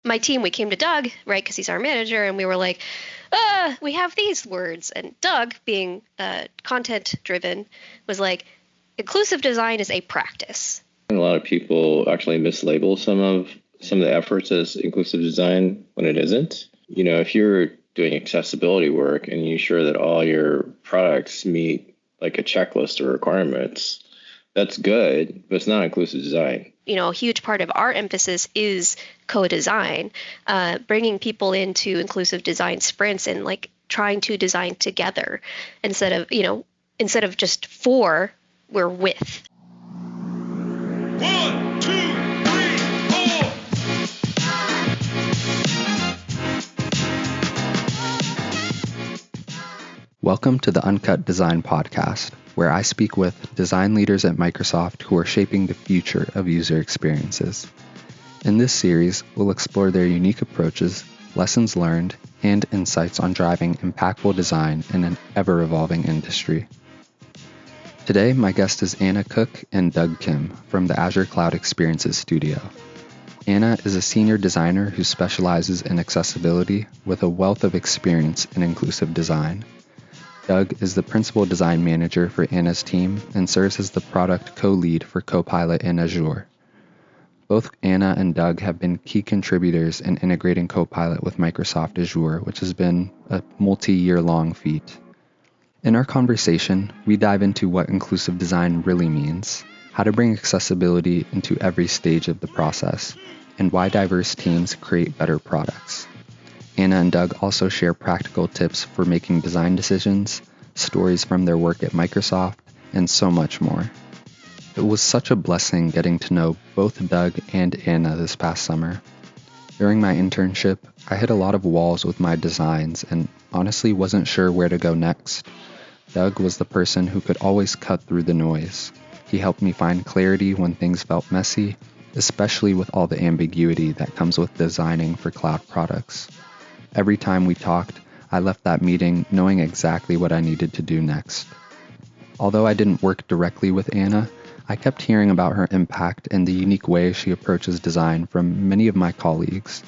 my team, we came to Doug, right, because he's our manager, and we were like, we have these words. And Doug, being content driven, was like, inclusive design is a practice. A lot of people actually mislabel some of the efforts as inclusive design when it isn't. If you're doing accessibility work and you ensure that all your products meet like a checklist of requirements, that's good, but it's not inclusive design. A huge part of our emphasis is co-design, bringing people into inclusive design sprints and like trying to design together instead of just for, we're with. 1, 2, 3, 4. Welcome to the Uncut Design Podcast, where I speak with design leaders at Microsoft who are shaping the future of user experiences. In this series, we'll explore their unique approaches, lessons learned, and insights on driving impactful design in an ever-evolving industry. Today, my guest is Anna Cook and Doug Kim from the Azure Cloud Experiences Studio. Anna is a senior designer who specializes in accessibility with a wealth of experience in inclusive design. Doug is the principal design manager for Anna's team and serves as the product co-lead for Copilot in Azure. Both Anna and Doug have been key contributors in integrating Copilot with Microsoft Azure, which has been a multi-year-long feat. In our conversation, we dive into what inclusive design really means, how to bring accessibility into every stage of the process, and why diverse teams create better products. Anna and Doug also share practical tips for making design decisions, stories from their work at Microsoft, and so much more. It was such a blessing getting to know both Doug and Anna this past summer. During my internship, I hit a lot of walls with my designs and honestly wasn't sure where to go next. Doug was the person who could always cut through the noise. He helped me find clarity when things felt messy, especially with all the ambiguity that comes with designing for cloud products. Every time we talked, I left that meeting knowing exactly what I needed to do next. Although I didn't work directly with Anna, I kept hearing about her impact and the unique way she approaches design from many of my colleagues.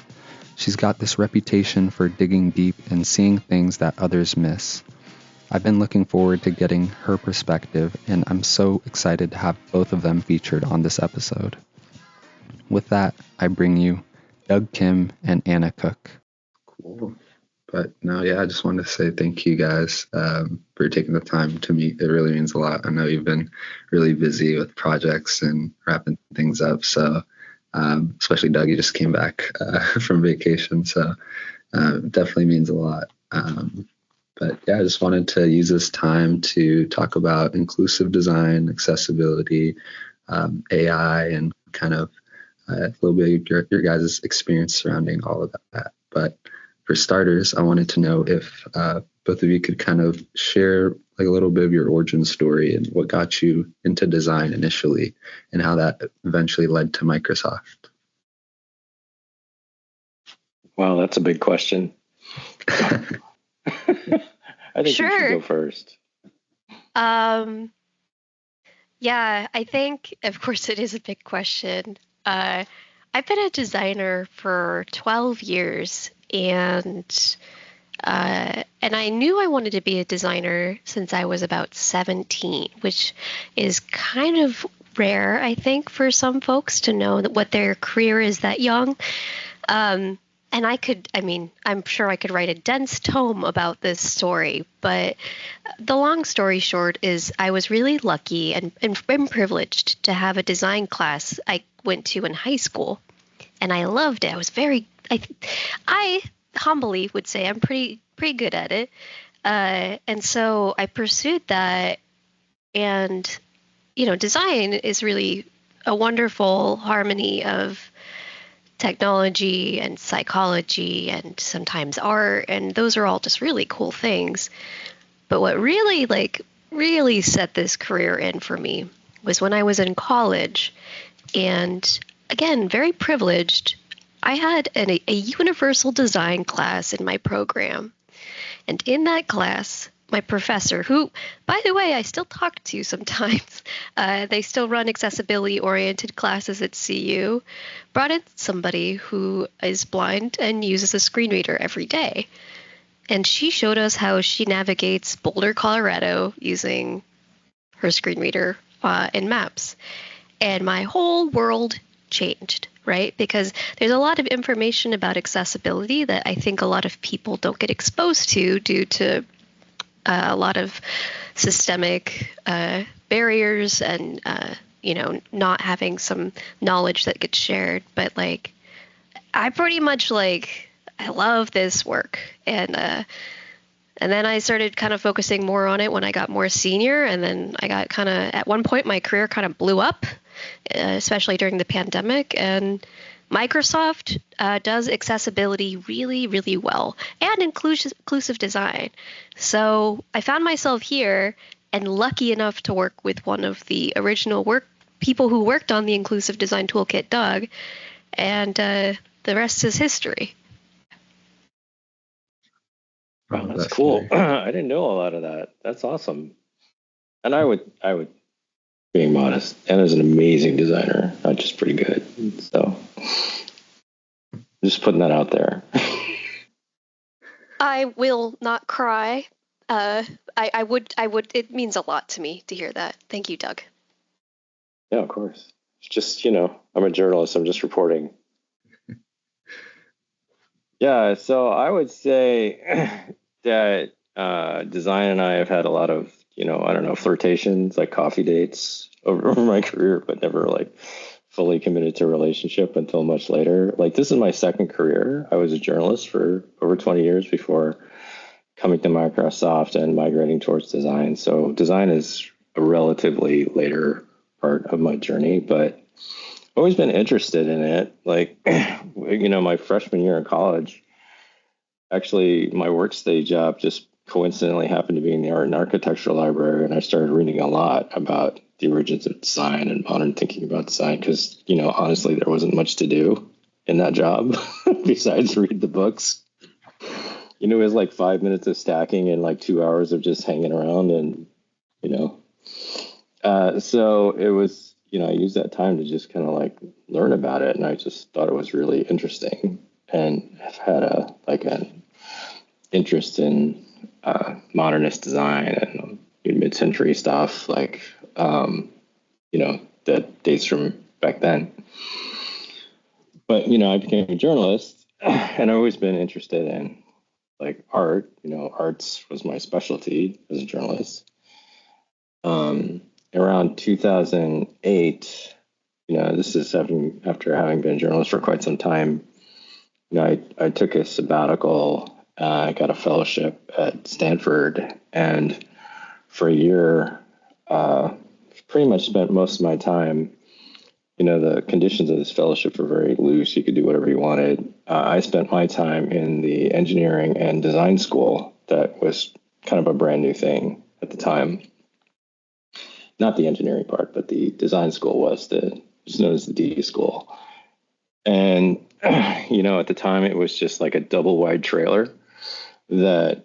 She's got this reputation for digging deep and seeing things that others miss. I've been looking forward to getting her perspective, and I'm so excited to have both of them featured on this episode. With that, I bring you Doug Kim and Anna Cook. Cool. But no, I just wanted to say thank you guys for taking the time to meet. It really means a lot. I know you've been really busy with projects and wrapping things up. So especially Doug, you just came back from vacation. So definitely means a lot. But I just wanted to use this time to talk about inclusive design, accessibility, AI, and kind of a little bit of your guys' experience surrounding all of that. But for starters, I wanted to know if both of you could kind of share like a little bit of your origin story and what got you into design initially and how that eventually led to Microsoft. Wow, that's a big question. I think you should go first. Yeah, I think, of course, it is a big question. I've been a designer for 12 years, and I knew I wanted to be a designer since I was about 17, which is kind of rare, I think, for some folks to know that what their career is that young. And I'm sure I could write a dense tome about this story, but the long story short is I was really lucky and privileged to have a design class I went to in high school, and I loved it. I was I humbly would say I'm pretty good at it, and so I pursued that. And design is really a wonderful harmony of technology and psychology and sometimes art, and those are all just really cool things. But what really set this career in for me was when I was in college, and again, very privileged. I had a universal design class in my program, and in that class my professor, who, by the way, I still talk to sometimes. They still run accessibility-oriented classes at CU. Brought in somebody who is blind and uses a screen reader every day. And she showed us how she navigates Boulder, Colorado using her screen reader in maps. And my whole world changed, right? Because there's a lot of information about accessibility that I think a lot of people don't get exposed to due to a lot of systemic barriers and, not having some knowledge that gets shared. But like, I pretty much I love this work. And then I started kind of focusing more on it when I got more senior. And then I got kind of, at one point, my career kind of blew up, especially during the pandemic. And Microsoft does accessibility really, really well, and inclusive design. So I found myself here and lucky enough to work with one of the original people who worked on the inclusive design toolkit, Doug. And the rest is history. Wow, that's cool. I didn't know a lot of that. That's awesome. And I would, being modest, Anna's an amazing designer, not just pretty good. So just putting that out there. I will not cry. I would. It means a lot to me to hear that. Thank you, Doug. Yeah, of course. It's just, I'm a journalist. I'm just reporting. Yeah, so I would say that design and I have had a lot of, flirtations, like coffee dates over my career, but never fully committed to a relationship until much later. Like, this is my second career. I was a journalist for over 20 years before coming to Microsoft and migrating towards design. So design is a relatively later part of my journey, but I've always been interested in it. Like, my freshman year in college, actually, my workstudy job just coincidentally happened to be in the art and architecture library, and I started reading a lot about the origins of design and modern thinking about design because, honestly, there wasn't much to do in that job besides read the books. It was 5 minutes of stacking and 2 hours of just hanging around, and so it was, I used that time to just kind of learn about it, and I just thought it was really interesting, and I've had an interest in modernist design and mid-century stuff, that dates from back then. But I became a journalist, and I've always been interested in art. Arts was my specialty as a journalist. Around 2008, this is after having been a journalist for quite some time. I took a sabbatical. I got a fellowship at Stanford, and for a year, pretty much spent most of my time. The conditions of this fellowship were very loose. You could do whatever you wanted. I spent my time in the engineering and design school that was kind of a brand new thing at the time. Not the engineering part, but the design school was known as the D school. And, at the time it was just like a double wide trailer that,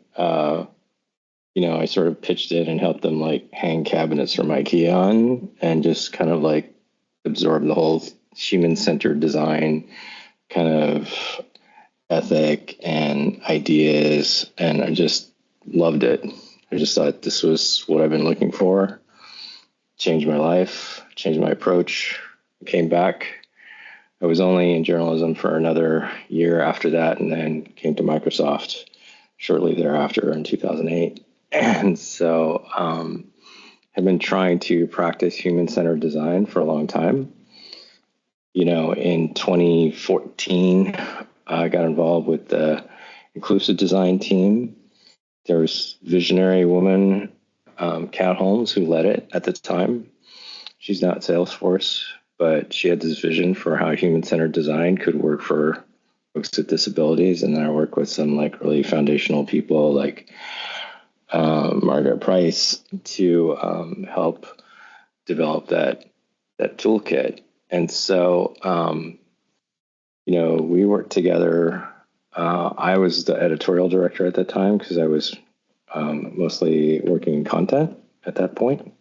I sort of pitched in and helped them hang cabinets from IKEA on, and just kind of absorb the whole human-centered design kind of ethic and ideas. And I just loved it. I just thought this was what I've been looking for. Changed my life, changed my approach. Came back. I was only in journalism for another year after that, and then came to Microsoft shortly thereafter in 2008. And so I've been trying to practice human-centered design for a long time. In 2014, I got involved with the inclusive design team. There was a visionary woman, Kat Holmes, who led it at the time. She's now at Salesforce, but she had this vision for how human-centered design could work for folks with disabilities. And then I work with some really foundational people like Margaret Price to help develop that toolkit. And so, we worked together. I was the editorial director at that time because I was mostly working in content at that point.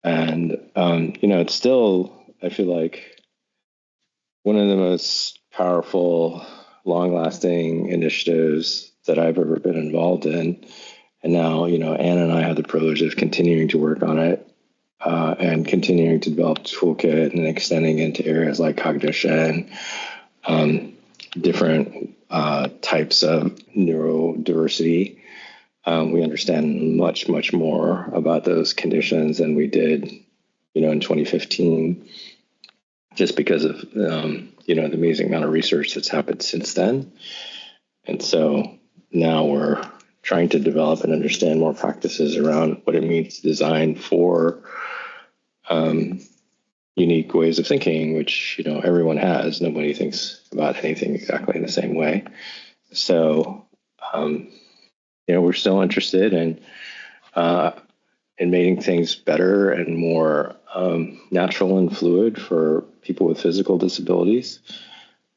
And, it's still, I feel like, one of the most powerful, long-lasting initiatives that I've ever been involved in. And now, Anna and I have the privilege of continuing to work on it and continuing to develop the toolkit and extending into areas like cognition, different types of neurodiversity. We understand much, much more about those conditions than we did, in 2015, just because of, the amazing amount of research that's happened since then. And so now we're trying to develop and understand more practices around what it means to design for unique ways of thinking, which, everyone has. Nobody thinks about anything exactly in the same way. So, we're still interested in making things better and more natural and fluid for people with physical disabilities.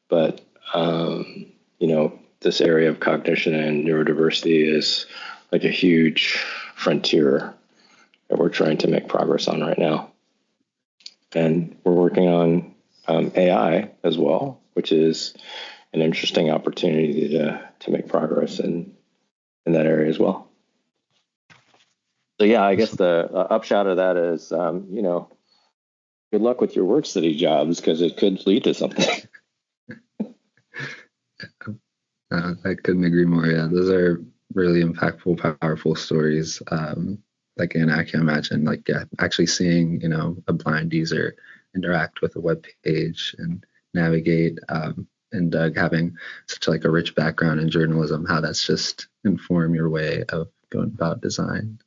But, this area of cognition and neurodiversity is like a huge frontier that we're trying to make progress on right now. And we're working on AI as well, which is an interesting opportunity to make progress in that area as well. So yeah, I guess the upshot of that is, good luck with your work study jobs, because it could lead to something. I couldn't agree more. Yeah, those are really impactful, powerful stories. Like, and I can imagine, actually seeing, a blind user interact with a web page and navigate, and Doug having such a rich background in journalism, how that's just inform your way of going about design.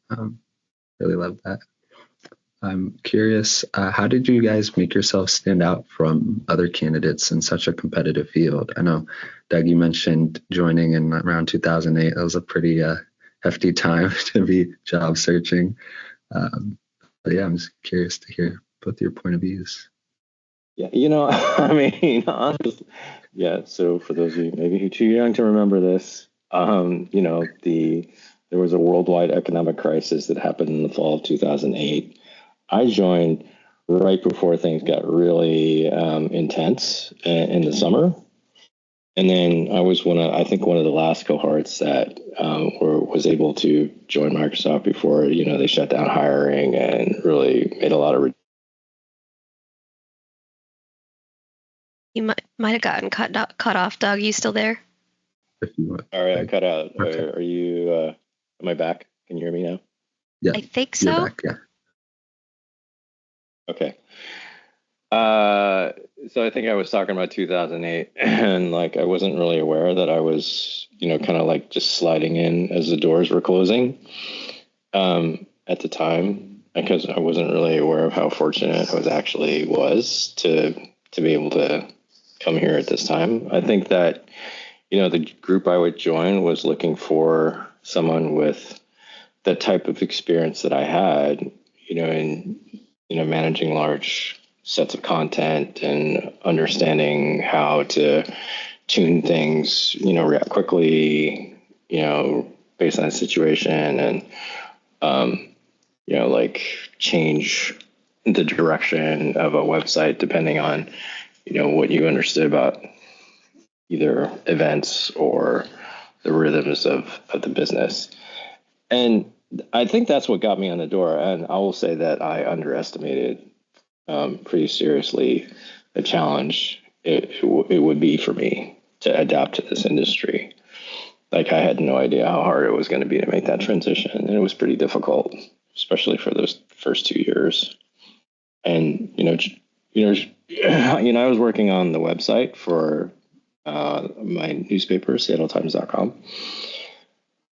Really love that. I'm curious, how did you guys make yourself stand out from other candidates in such a competitive field? I know, Doug, you mentioned joining in around 2008. That was a pretty hefty time to be job searching. But yeah, I'm just curious to hear both your point of views. Yeah, honestly, yeah. So for those of you maybe who are too young to remember this, there was a worldwide economic crisis that happened in the fall of 2008. I joined right before things got really intense in the summer. And then I was one of the last cohorts that was able to join Microsoft before, they shut down hiring and really made a lot of. You might have gotten cut off, Doug. You still there? All right, I cut out. Okay. Are you, am I back? Can you hear me now? Yeah. I think so. You're back, yeah. Okay. So I think I was talking about 2008, and I wasn't really aware that I was, kind of just sliding in as the doors were closing at the time, because I wasn't really aware of how fortunate I was to be able to come here at this time. I think that, the group I would join was looking for someone with the type of experience that I had, in, managing large sets of content and understanding how to tune things, react quickly, based on the situation, and, change the direction of a website depending on, what you understood about either events or the rhythms of the business. And I think that's what got me on the door. And I will say that I underestimated pretty seriously the challenge it would be for me to adapt to this industry. I had no idea how hard it was going to be to make that transition. And it was pretty difficult, especially for those first 2 years. And, I was working on the website for my newspaper, SeattleTimes.com.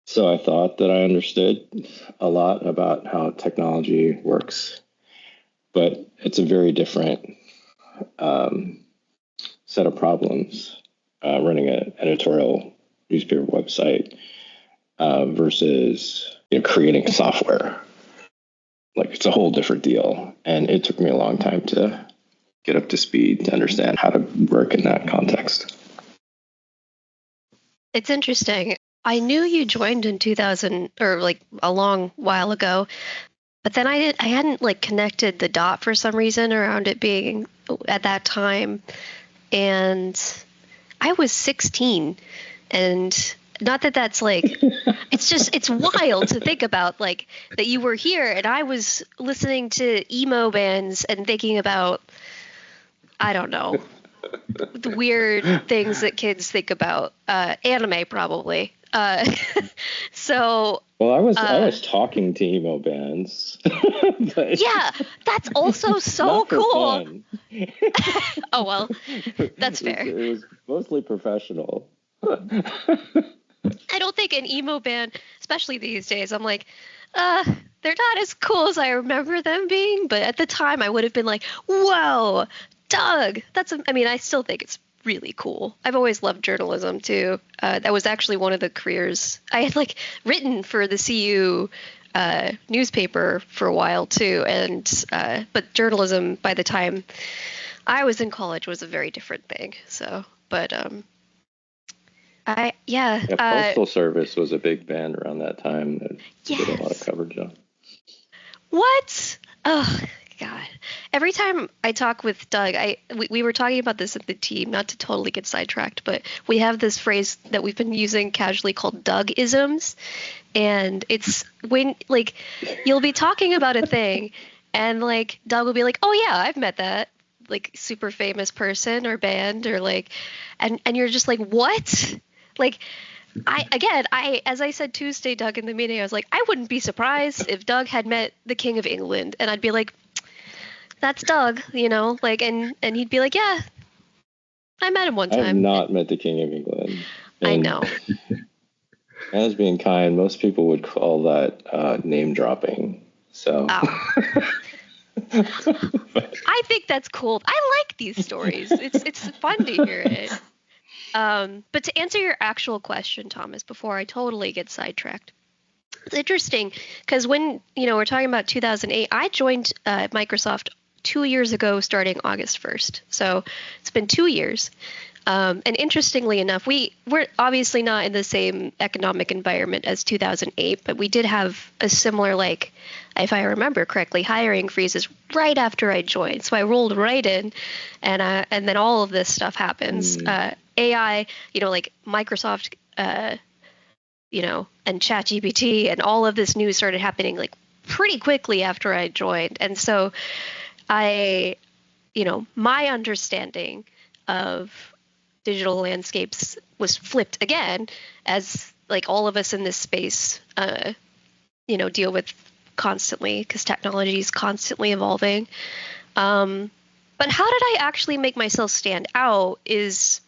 So I thought that I understood a lot about how technology works, but it's a very different set of problems running an editorial newspaper website versus creating software. It's a whole different deal, and it took me a long time to get up to speed to understand how to work in that context. It's interesting. I knew you joined in 2000 or like a long while ago, but then I hadn't like connected the dot for some reason around it being at that time. And I was 16, and not that that's like, it's wild to think about like that you were here and I was listening to emo bands and thinking about, I don't know, the weird things that kids think about, anime probably. So Well, I was talking to emo bands. But yeah, that's also so not for cool. fun. Oh well, that's fair. It was mostly professional. I don't think an emo band, especially these days, I'm like, they're not as cool as I remember them being. But at the time, I would have been like, whoa, Doug, I mean, I still think it's really cool. I've always loved journalism too. That was actually one of the careers I had like written for the CU newspaper for a while too. And but journalism by the time I was in college was a very different thing. So, but Yeah, Postal Service was a big band around that time that did a lot of yes. coverage on. What? Oh God! Every time I talk with Doug, we were talking about this at the team, not to totally get sidetracked, but we have this phrase that we've been using casually called Doug-isms, and it's when like you'll be talking about a thing, and like Doug will be like, "Oh yeah, I've met that like super famous person or band or like," and you're just like, "What?" Like as I said Tuesday, Doug, in the meeting, I was like, I wouldn't be surprised if Doug had met the King of England, and I'd be like, that's Doug, like, and he'd be like, yeah, I met him one I have time. not met the King of England. I And know. as being kind, most people would call that name dropping. So. Oh. I think that's cool. I like these stories. It's fun to hear it. But to answer your actual question, Thomas, before I totally get sidetracked, it's interesting because when, we're talking about 2008, I joined Microsoft 2 years ago, starting August 1st. So it's been 2 years. And interestingly enough, we're obviously not in the same economic environment as 2008, but we did have a similar, like, if I remember correctly, hiring freezes right after I joined. So I rolled right in, and then all of this stuff happens. AI, like Microsoft, and ChatGPT, and all of this news started happening like pretty quickly after I joined. And so my understanding of digital landscapes was flipped again as like all of us in this space, deal with constantly because technology is constantly evolving. But how did I actually make myself stand out is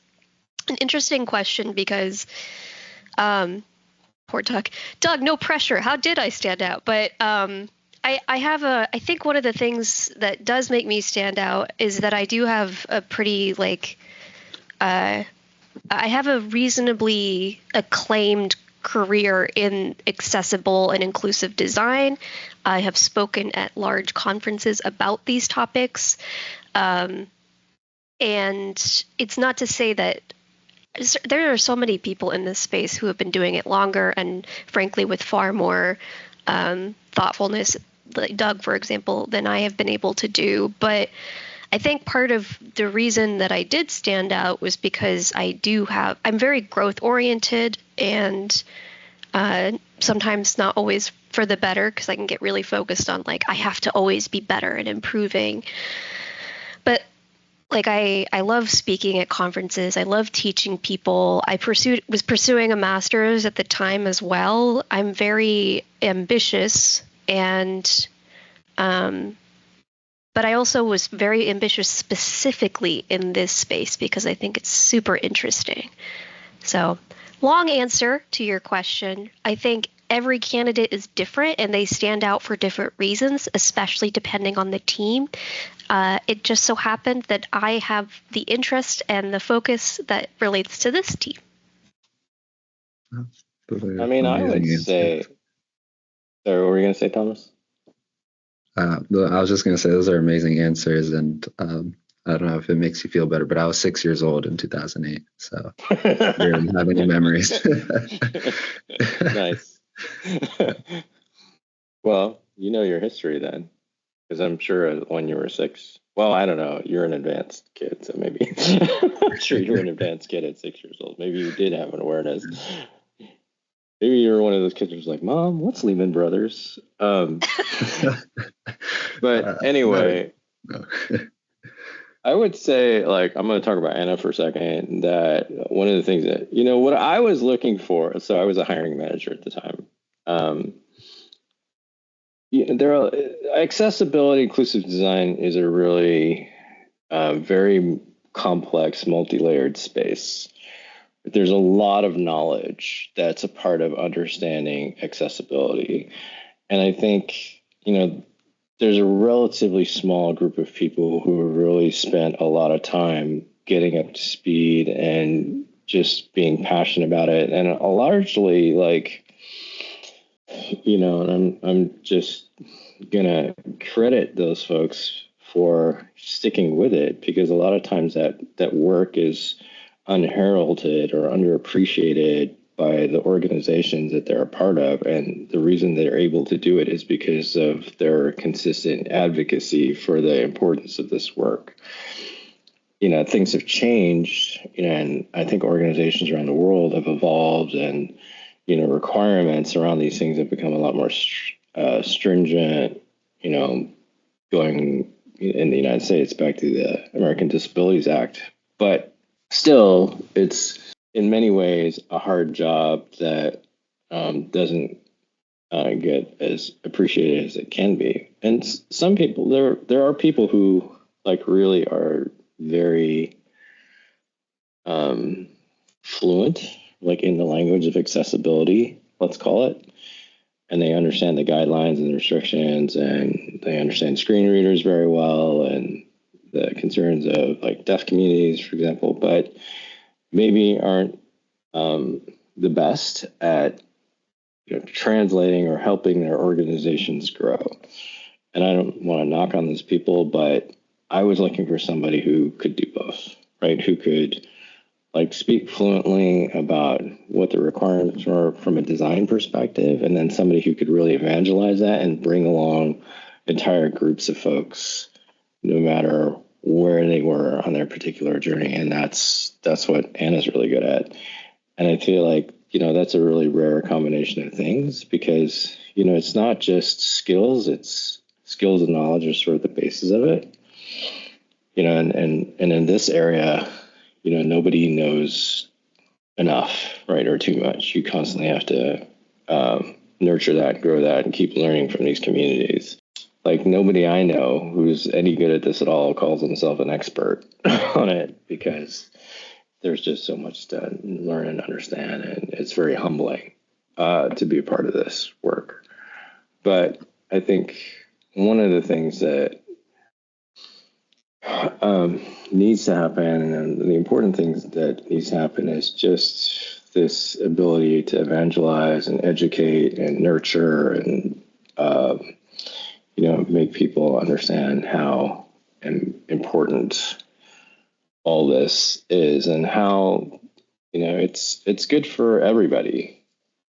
an interesting question because, poor Doug. Doug, no pressure. How did I stand out? But I think one of the things that does make me stand out is that I do have a pretty I have a reasonably acclaimed career in accessible and inclusive design. I have spoken at large conferences about these topics. And it's not to say that there are so many people in this space who have been doing it longer and frankly with far more thoughtfulness, like Doug, for example, than I have been able to do. But I think part of the reason that I did stand out was because I'm very growth oriented and sometimes not always for the better because I can get really focused on like I have to always be better and improving. But like I love speaking at conferences. I love teaching people. I was pursuing a master's at the time as well. I'm very ambitious and but I also was very ambitious specifically in this space because I think it's super interesting. So, long answer to your question. I think every candidate is different and they stand out for different reasons, especially depending on the team. It just so happened that I have the interest and the focus that relates to this team. I mean, I would say. Sorry, what were you going to say, Thomas? I was just going to say those are amazing answers, and I don't know if it makes you feel better, but I was 6 years old in 2008. So you don't have any memories. Nice. Well, you know your history then, because I'm sure when you were 6, well, I don't know, you're an advanced kid, so maybe I'm sure you're an advanced kid at 6 years old. Maybe you did have an awareness. Maybe you were one of those kids who's like, Mom, what's Lehman Brothers? But anyway, no. I would say, like, I'm going to talk about Anna for a second, that one of the things that, you know, what I was looking for, so I was a hiring manager at the time. There are accessibility, inclusive design is a really very complex, multi-layered space. There's a lot of knowledge that's a part of understanding accessibility. And I think, you know, there's a relatively small group of people who have really spent a lot of time getting up to speed and just being passionate about it. And largely, like, you know, and I'm just gonna credit those folks for sticking with it, because a lot of times that work is unheralded or underappreciated by the organizations that they're a part of, and the reason they're able to do it is because of their consistent advocacy for the importance of this work. You know, things have changed, you know, and I think organizations around the world have evolved, and you know, requirements around these things have become a lot more stringent, you know, going in the United States back to the American Disabilities Act. But still, it's in many ways a hard job that doesn't get as appreciated as it can be. And some people, there are people who like really are very fluent, like in the language of accessibility, let's call it. And they understand the guidelines and the restrictions, and they understand screen readers very well and the concerns of like deaf communities, for example, but maybe aren't the best at, you know, translating or helping their organizations grow. And I don't want to knock on those people, but I was looking for somebody who could do both, right? Who could like speak fluently about what the requirements are from a design perspective, and then somebody who could really evangelize that and bring along entire groups of folks, no matter where they were on their particular journey. And that's what Anna's really good at. And I feel like, you know, that's a really rare combination of things, because, you know, it's not just skills, it's skills and knowledge are sort of the basis of it. You know, and in this area, you know, nobody knows enough, right, or too much. You constantly have to nurture that, grow that, and keep learning from these communities. Like, nobody I know who's any good at this at all calls himself an expert on it, because there's just so much to learn and understand, and it's very humbling to be a part of this work. But I think one of the things that needs to happen, and the important things that needs to happen, is just this ability to evangelize and educate and nurture and you know, make people understand how important all this is, and how, you know, it's good for everybody.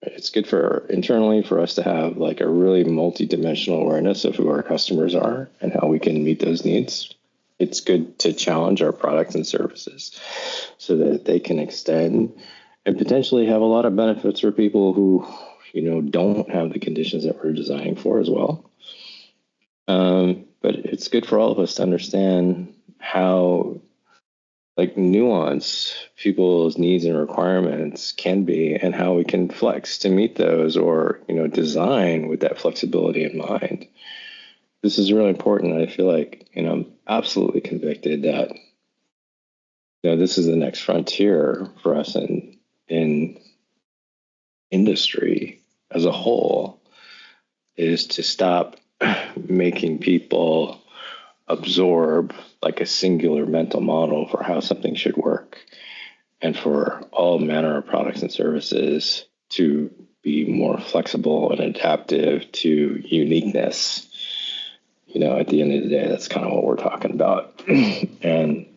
It's good for internally for us to have like a really multi-dimensional awareness of who our customers are and how we can meet those needs. It's good to challenge our products and services so that they can extend and potentially have a lot of benefits for people who, you know, don't have the conditions that we're designing for as well. But it's good for all of us to understand how like nuanced people's needs and requirements can be, and how we can flex to meet those, or, you know, design with that flexibility in mind. This is really important. I feel like, you know, I'm absolutely convicted that, you know, this is the next frontier for us in industry as a whole, is to stop making people absorb like a singular mental model for how something should work, and for all manner of products and services to be more flexible and adaptive to uniqueness. at the end of the day, that's kind of what we're talking about. And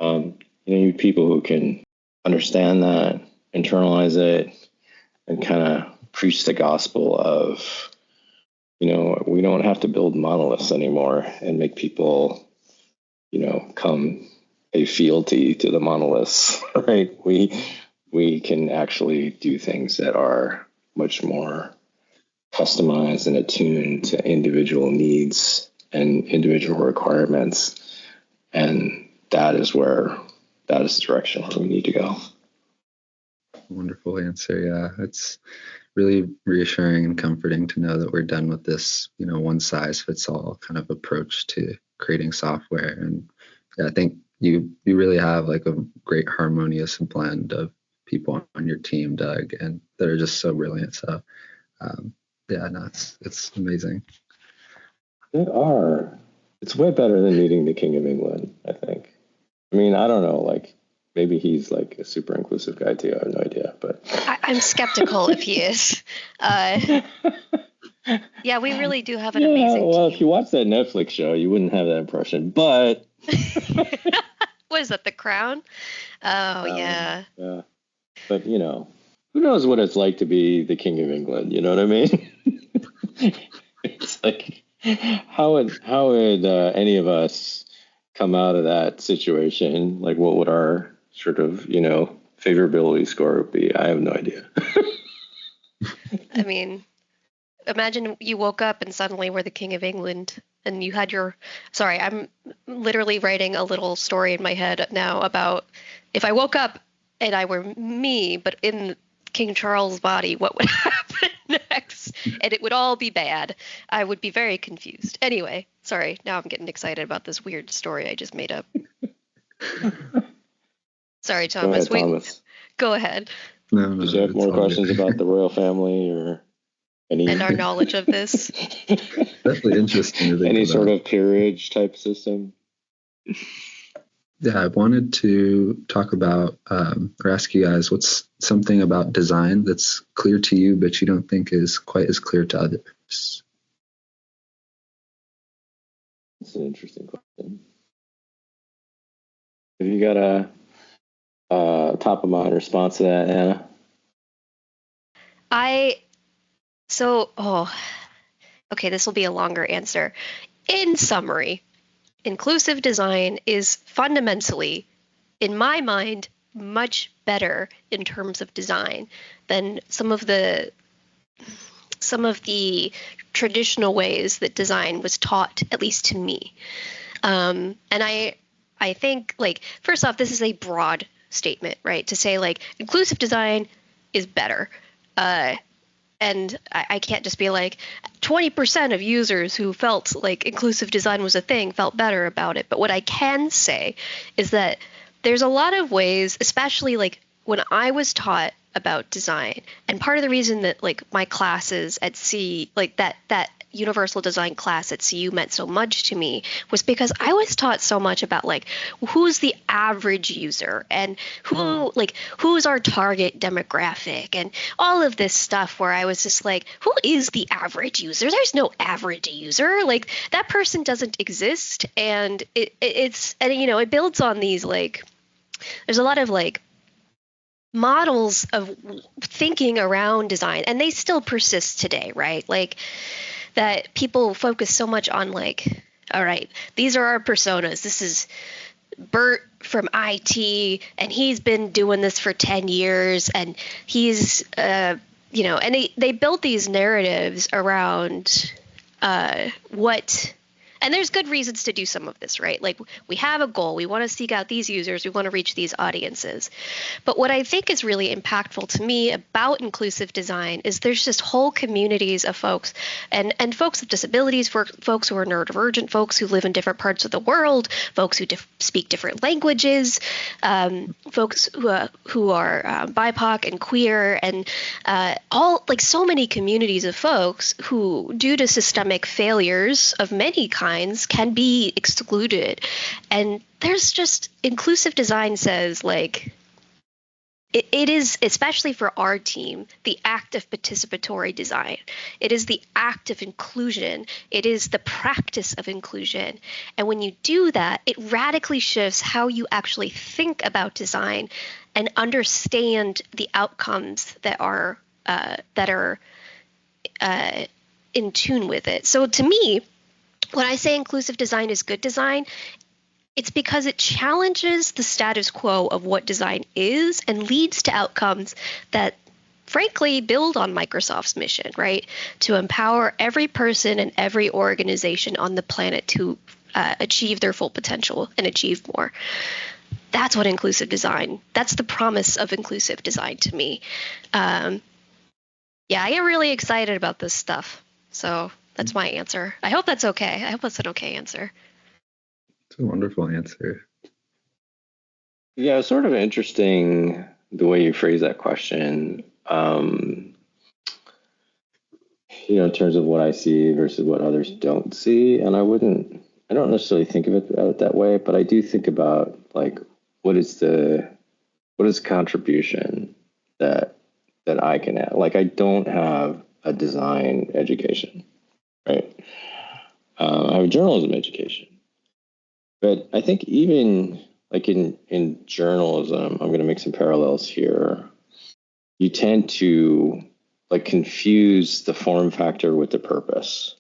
you need people who can understand that, internalize it, and kind of preach the gospel of, we don't have to build monoliths anymore and make people, come pay fealty to the monoliths, right? We can actually do things that are much more customized and attuned to individual needs and individual requirements. And that is the direction where we need to go. Wonderful answer. Yeah, it's really reassuring and comforting to know that we're done with this, one size fits all kind of approach to creating software. And yeah, I think you really have like a great harmonious blend of people on your team, Doug, and that are just so brilliant. So yeah, no, it's amazing. They are. It's way better than meeting the King of England, I think. I mean, I don't know, like maybe he's like a super inclusive guy too. I have no idea, but I'm skeptical if he is. Yeah, we really do have an amazing well, team. if you watch that Netflix show, you wouldn't have that impression. But what is that, The Crown? Oh, yeah. Yeah. But who knows what it's like to be the King of England? You know what I mean? It's like how would any of us come out of that situation? Like, what would our sort of favorability score be? I have no idea. I mean, imagine you woke up and suddenly we're the King of England and you had sorry, I'm literally writing a little story in my head now about if I woke up and I were me, but in King Charles' body, what would happen next? And it would all be bad. I would be very confused. Anyway, sorry, now I'm getting excited about this weird story I just made up. Sorry, Thomas. Go ahead. No, Did you have more questions about the royal family or any? And our knowledge of this? Definitely interesting to think any about. Sort of peerage type system? Yeah, I wanted to talk about or ask you guys what's something about design that's clear to you, but you don't think is quite as clear to others. That's an interesting question. Have you got a top of mind response to that, Anna? Okay, this will be a longer answer. In summary, inclusive design is fundamentally, in my mind, much better in terms of design than some of the traditional ways that design was taught, at least to me. And I think, like, first off, this is a broad statement, right? To say, like, inclusive design is better. And I can't just be like 20% of users who felt like inclusive design was a thing felt better about it. But what I can say is that there's a lot of ways, especially like when I was taught about design, and part of the reason that like my classes at C, like that universal design class at CU meant so much to me was because I was taught so much about like who's the average user and who's our target demographic and all of this stuff where I was just like, who is the average user? There's no average user. Like that person doesn't exist. And it builds on these like, there's a lot of like models of thinking around design, and they still persist today, right? Like that people focus so much on like, all right, these are our personas. This is Bert from IT, and he's been doing this for 10 years, and he's, and they built these narratives around what. And there's good reasons to do some of this, right? Like we have a goal. We want to seek out these users. We want to reach these audiences. But what I think is really impactful to me about inclusive design is there's just whole communities of folks and folks with disabilities, folks who are neurodivergent, folks who live in different parts of the world, folks who speak different languages, folks who are BIPOC and queer, and all like so many communities of folks who, due to systemic failures of many kinds, can be excluded. And there's just inclusive design says like it is, especially for our team, the act of participatory design. It is the act of inclusion. It is the practice of inclusion. And when you do that, it radically shifts how you actually think about design and understand the outcomes that are in tune with it. So to me, when I say inclusive design is good design, it's because it challenges the status quo of what design is and leads to outcomes that, frankly, build on Microsoft's mission, right? To empower every person and every organization on the planet to achieve their full potential and achieve more. That's what inclusive design, that's the promise of inclusive design to me. Yeah, I get really excited about this stuff. So that's my answer. I hope that's okay. I hope that's an okay answer. It's a wonderful answer. Yeah, it's sort of interesting the way you phrase that question. In terms of what I see versus what others don't see, and I don't necessarily think of it that way, but I do think about like what is the contribution that I can add. Like I don't have a design education, right? I have a journalism education. But I think even like in journalism, I'm going to make some parallels here. You tend to like confuse the form factor with the purpose.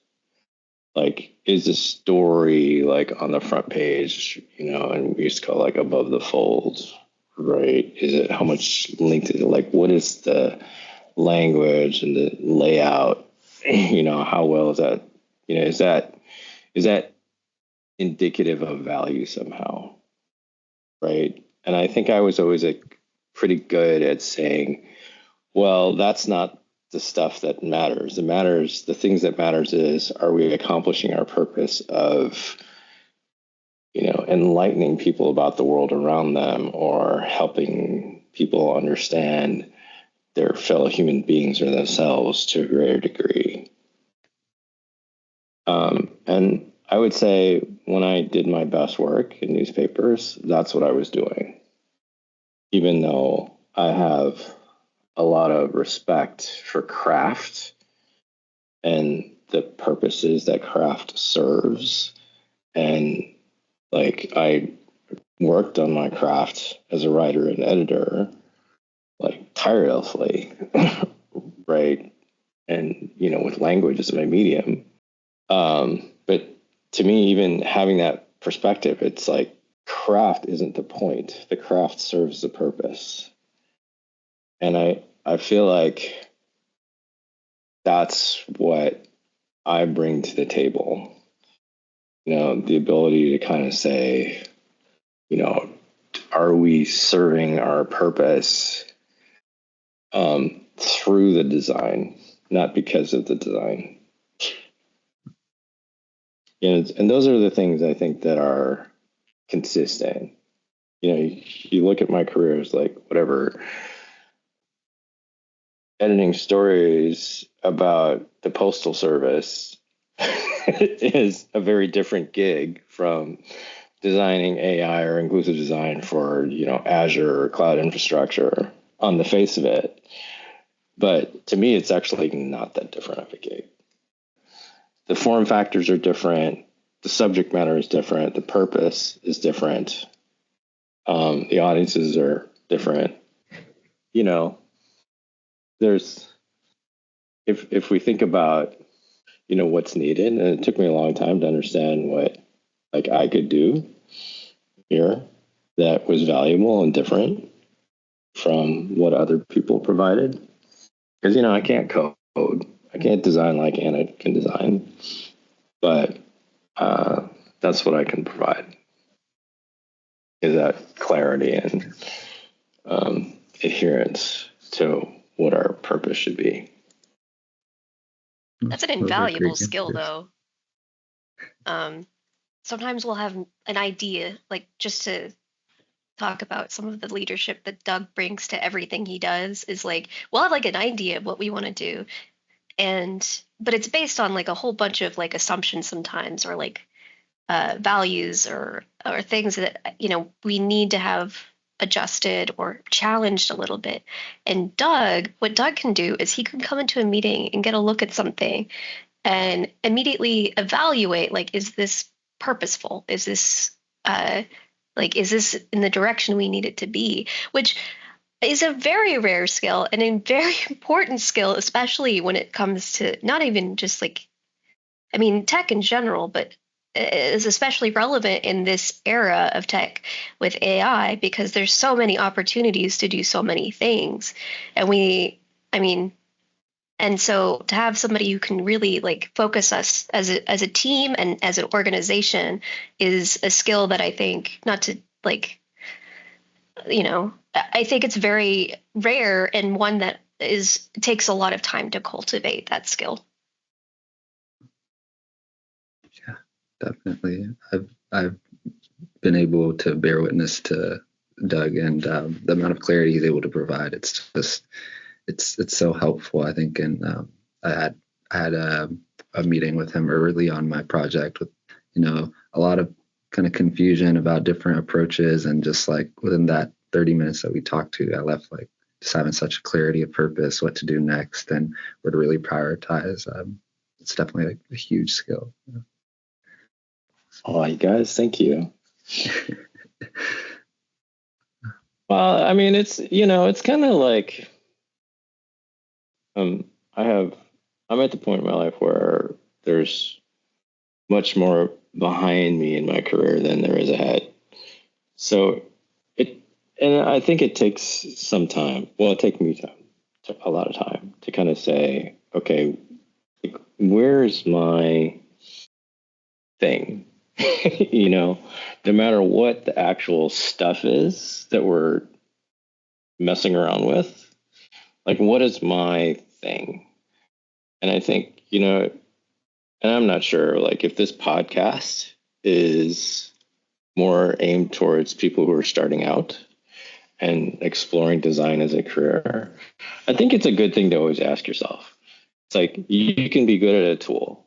Like, is the story like on the front page, and we used to call it like above the fold, right? Is it how much length is it? Like, what is the language and the layout? How well is that? Is that indicative of value somehow, right? And I think I was always pretty good at saying, well, that's not the stuff that matters. The things that matters is, are we accomplishing our purpose of, enlightening people about the world around them or helping people understand their fellow human beings or themselves to a greater degree. And I would say when I did my best work in newspapers, that's what I was doing. Even though I have a lot of respect for craft and the purposes that craft serves. And like I worked on my craft as a writer and editor, like tirelessly, right? And, with language as my medium. But to me, even having that perspective, it's like craft isn't the point. The craft serves the purpose. And I feel like that's what I bring to the table. The ability to kind of say, are we serving our purpose through the design, not because of the design? And those are the things I think that are consistent. You look at my career as like whatever, editing stories about the Postal Service is a very different gig from designing AI or inclusive design for, Azure or cloud infrastructure on the face of it. But to me, it's actually not that different of a gig. The form factors are different. The subject matter is different. The purpose is different. The audiences are different. There's, if we think about, what's needed, and it took me a long time to understand what like I could do here that was valuable and different from what other people provided. Because, I can't code. I can't design like Anna can design. But that's what I can provide, is that clarity and adherence to what our purpose should be. That's an invaluable skill, though. Sometimes we'll have an idea, like just to talk about some of the leadership that Doug brings to everything he does is like, we'll have like an idea of what we want to do. But it's based on like a whole bunch of like assumptions sometimes, or like values or things that, we need to have adjusted or challenged a little bit. And what Doug can do is he can come into a meeting and get a look at something and immediately evaluate, like, is this purposeful? Is this in the direction we need it to be? Which is a very rare skill and a very important skill, especially when it comes to not even just like, I mean, tech in general, but is especially relevant in this era of tech with AI because there's so many opportunities to do so many things. I mean, and so to have somebody who can really like focus us as a team and as an organization is a skill that I think, not to like, I think it's very rare and one that takes a lot of time to cultivate that skill. Yeah, definitely. I've been able to bear witness to Doug and the amount of clarity he's able to provide. It's just it's so helpful, I think. And I had a meeting with him early on my project with a lot of kind of confusion about different approaches, and just like within that 30 minutes that we talked to, I left like just having such a clarity of purpose, what to do next, and where to really prioritize. It's definitely like a huge skill. Oh, you guys, thank you. Well, I mean, it's kind of like, I'm at the point in my life where there's much more behind me in my career than there is ahead. So and I think it takes some time. Well, it takes me a lot of time to kind of say, okay, like, where's my thing? No matter what the actual stuff is that we're messing around with, like, what is my thing? And I think, and I'm not sure, like, if this podcast is more aimed towards people who are starting out and exploring design as a career, I think it's a good thing to always ask yourself. It's like, you can be good at a tool,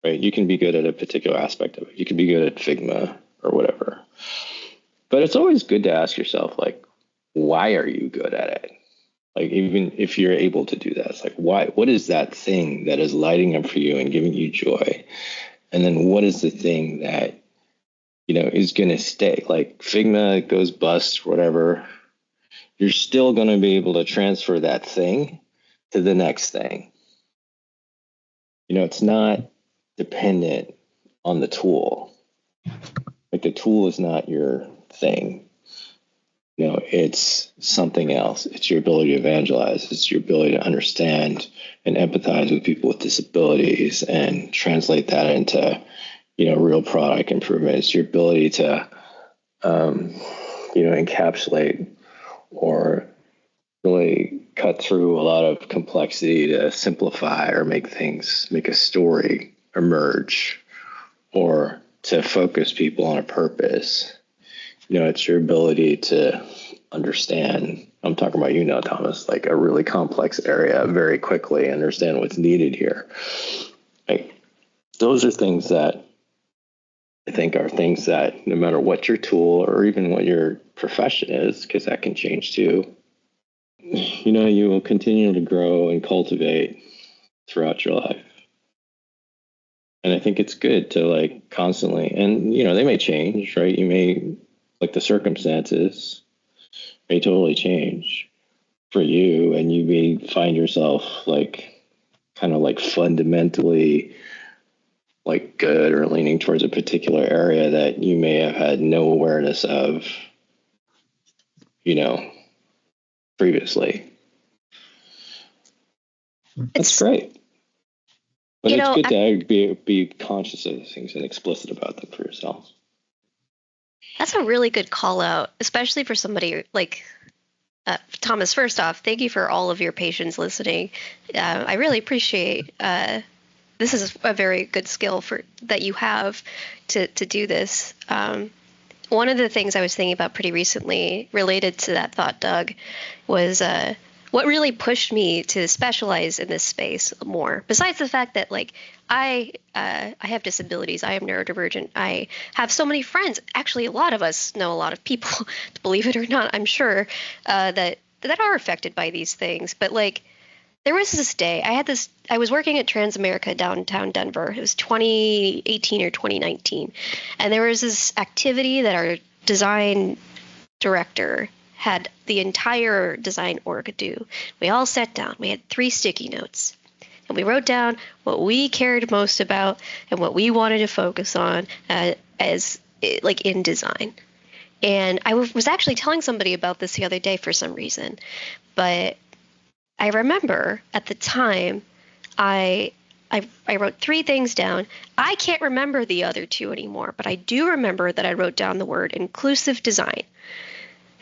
right? You can be good at a particular aspect of it. You can be good at Figma or whatever. But it's always good to ask yourself, like, why are you good at it? Like, even if you're able to do that, it's like, why? What is that thing that is lighting up for you and giving you joy? And then what is the thing that, is going to stay? Like, Figma goes bust, whatever. You're still going to be able to transfer that thing to the next thing. It's not dependent on the tool. Like, the tool is not your thing. It's something else. It's your ability to evangelize. It's your ability to understand and empathize with people with disabilities and translate that into, real product improvement. It's your ability to, encapsulate or really cut through a lot of complexity to simplify or make a story emerge, or to focus people on a purpose. It's your ability to understand, I'm talking about Thomas, like a really complex area very quickly, understand what's needed here. Like, those are things that I think are things that no matter what your tool or even what your profession is, because that can change too, you will continue to grow and cultivate throughout your life. And I think it's good to like constantly, and they may change, right? You may, like, the circumstances may totally change for you, and you may find yourself like kind of like fundamentally like good or leaning towards a particular area that you may have had no awareness of, previously. That's great. But it's good to be conscious of these things and explicit about them for yourself. That's a really good call out, especially for somebody like Thomas. First off, thank you for all of your patience listening. I really appreciate. This is a very good skill that you have to do this. One of the things I was thinking about pretty recently, related to that thought, Doug, was what really pushed me to specialize in this space more, besides the fact that like I have disabilities, I am neurodivergent, I have so many friends. Actually, a lot of us know a lot of people, believe it or not, I'm sure, that are affected by these things. But like there was this day I was working at Transamerica downtown Denver. It was 2018 or 2019, and there was this activity that our design director had the entire design org do. We all sat down. We had 3 sticky notes. And we wrote down what we cared most about and what we wanted to focus on as like in design. And I was actually telling somebody about this the other day for some reason. But I remember at the time I wrote 3 things down. I can't remember the other 2 anymore, but I do remember that I wrote down the word inclusive design.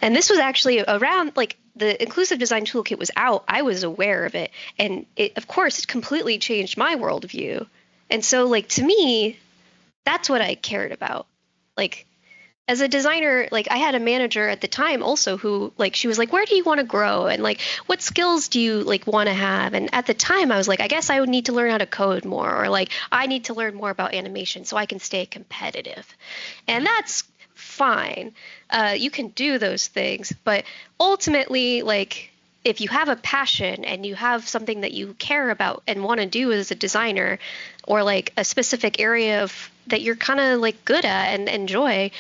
And this was actually around like the inclusive design toolkit was out. I was aware of it. And it, of course, it completely changed my worldview. And so like to me, that's what I cared about. Like as a designer, like I had a manager at the time also who like she was like, where do you want to grow? And like what skills do you like want to have? And at the time I was like, I guess I would need to learn how to code more, or like I need to learn more about animation so I can stay competitive. And that's fine. You can do those things, but ultimately, like if you have a passion and you have something that you care about and want to do as a designer, or like a specific area of that you're kind of like good at and enjoy,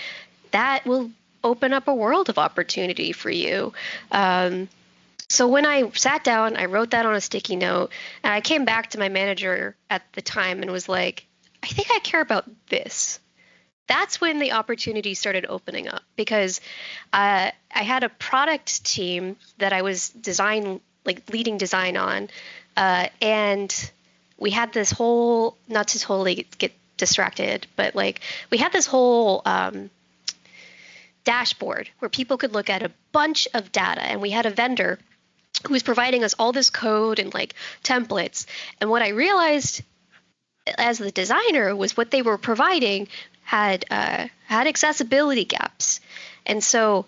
that will open up a world of opportunity for you. So when I sat down, I wrote that on a sticky note, and I came back to my manager at the time and was like, I think I care about this. That's when the opportunity started opening up, because I had a product team that I was leading design on, and we had this whole, not to totally get distracted, but like we had this whole dashboard where people could look at a bunch of data, and we had a vendor who was providing us all this code and like templates. And what I realized as the designer was what they were providing had accessibility gaps. And so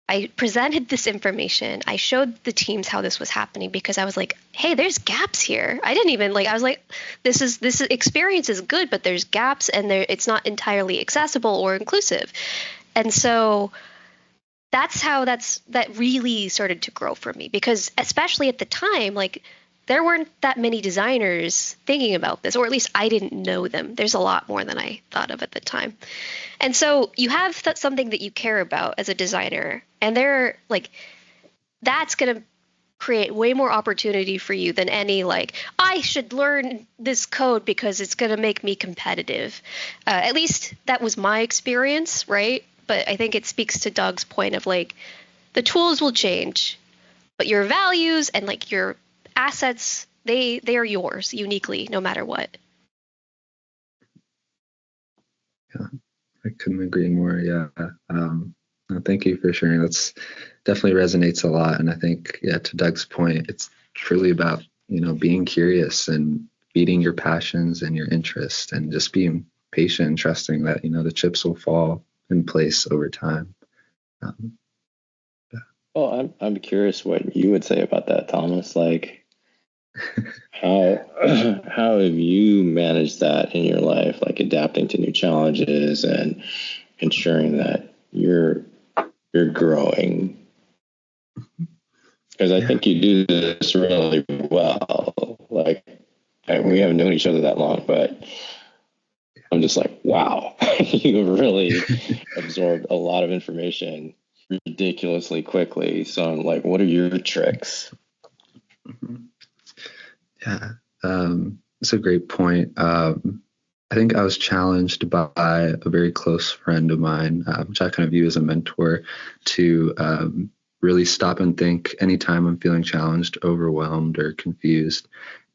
I presented this information. I showed the teams how this was happening, because I was like, hey, there's gaps here. I didn't even like, I was like, this experience is good, but there's gaps, and it's not entirely accessible or inclusive. And so that's how that really started to grow for me, because especially at the time, like there weren't that many designers thinking about this, or at least I didn't know them. There's a lot more than I thought of at the time. And so you have something that you care about as a designer, and they're like, that's going to create way more opportunity for you than any like, I should learn this code because it's going to make me competitive. At least that was my experience, right? But I think it speaks to Doug's point of like, the tools will change, but your values and like your assets, they are yours uniquely, no matter what. Yeah, I couldn't agree more. Yeah. Thank you for sharing. That's definitely resonates a lot. And I think, yeah, to Doug's point, it's truly about, being curious and feeding your passions and your interests, and just being patient and trusting that, the chips will fall in place over time. Well, I'm curious what you would say about that, Thomas. Like, how how have you managed that in your life, like adapting to new challenges and ensuring that you're growing? Because I think you do this really well. Like, we haven't known each other that long, but I'm just like, wow, you really absorbed a lot of information ridiculously quickly. So I'm like, what are your tricks? Yeah, that's a great point. I think I was challenged by a very close friend of mine, which I kind of view as a mentor, to really stop and think anytime I'm feeling challenged, overwhelmed, or confused,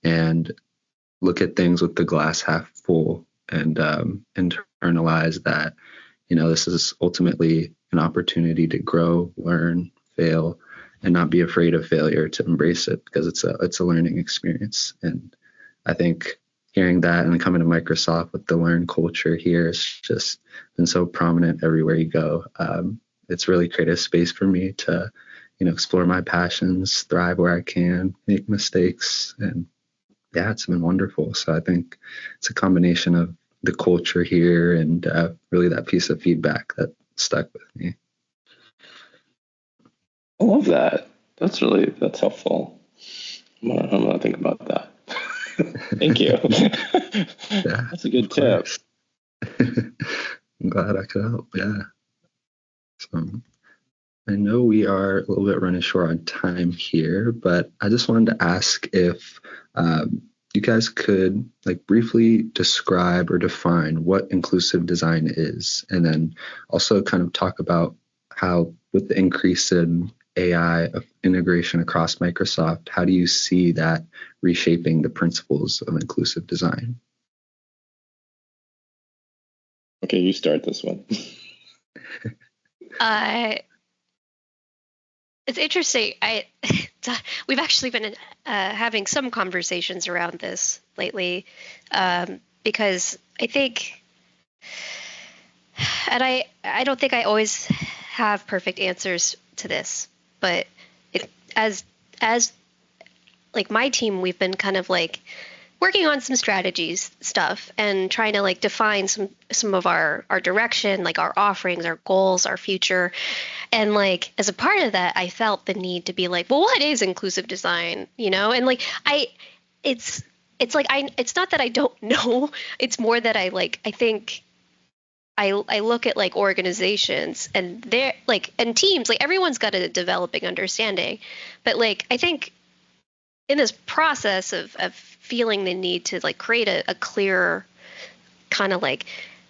and look at things with the glass half full, and internalize that, this is ultimately an opportunity to grow, learn, fail, and not be afraid of failure, to embrace it, because it's a learning experience. And I think hearing that and coming to Microsoft with the learn culture here has just been so prominent everywhere you go. It's really created a space for me to, explore my passions, thrive where I can, make mistakes. And yeah, it's been wonderful. So I think it's a combination of the culture here and really that piece of feedback that stuck with me. I love that. That's helpful. I'm gonna think about that. Thank you. Yeah, That's a good tip. I'm glad I could help. Yeah. So I know we are a little bit running short on time here, but I just wanted to ask if you guys could briefly describe or define what inclusive design is, and then also kind of talk about how, with the increase in AI integration across Microsoft, how do you see that reshaping the principles of inclusive design? Okay, you start this one. It's interesting. We've actually been having some conversations around this lately, because I think, and I don't think I always have perfect answers to this, but as my team, we've been kind of working on some strategies stuff and trying to define some of our direction, our offerings, our goals, our future. And as a part of that, I felt the need to be well, what is inclusive design? And it's it's not that I don't know. It's more that I think I look at organizations and they're and teams, everyone's got a developing understanding. But I think in this process of feeling the need to create a clear kind of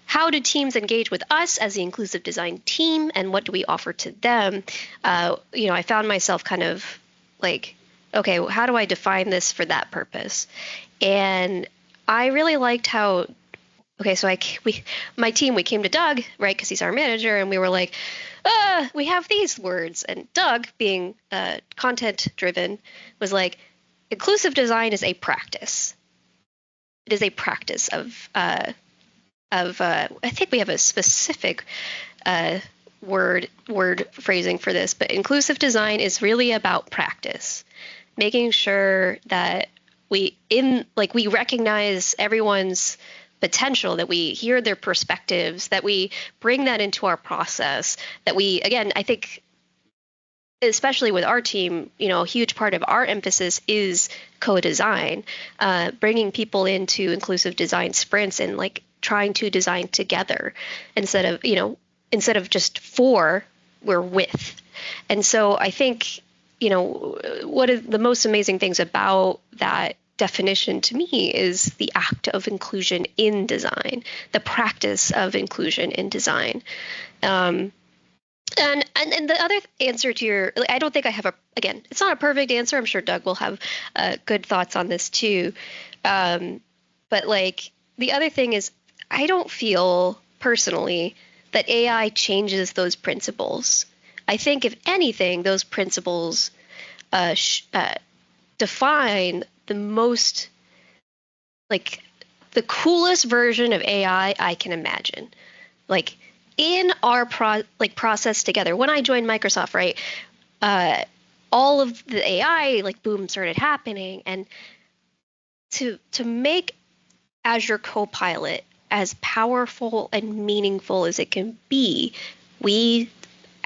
how do teams engage with us as the inclusive design team and what do we offer to them? I found myself kind of okay, well, how do I define this for that purpose? And I really liked how, okay, so my team, we came to Doug, right, because he's our manager, and we were we have these words. And Doug, being content driven, was inclusive design is a practice. It is a practice of I think we have a specific word phrasing for this, but inclusive design is really about practice, making sure that we recognize everyone's potential, that we hear their perspectives, that we bring that into our process, that we, again, I think, especially with our team, a huge part of our emphasis is co-design, bringing people into inclusive design sprints and trying to design together instead of just for, we're with. And so I think, one of the most amazing things about that definition to me is the act of inclusion in design, the practice of inclusion in design. And the other answer to your, I don't think I have again, it's not a perfect answer. I'm sure Doug will have good thoughts on this too. But the other thing is, I don't feel personally that AI changes those principles. I think if anything, those principles define the most, the coolest version of AI I can imagine. In our process together, when I joined Microsoft, right, all of the AI boom started happening, and to make Azure Copilot as powerful and meaningful as it can be, we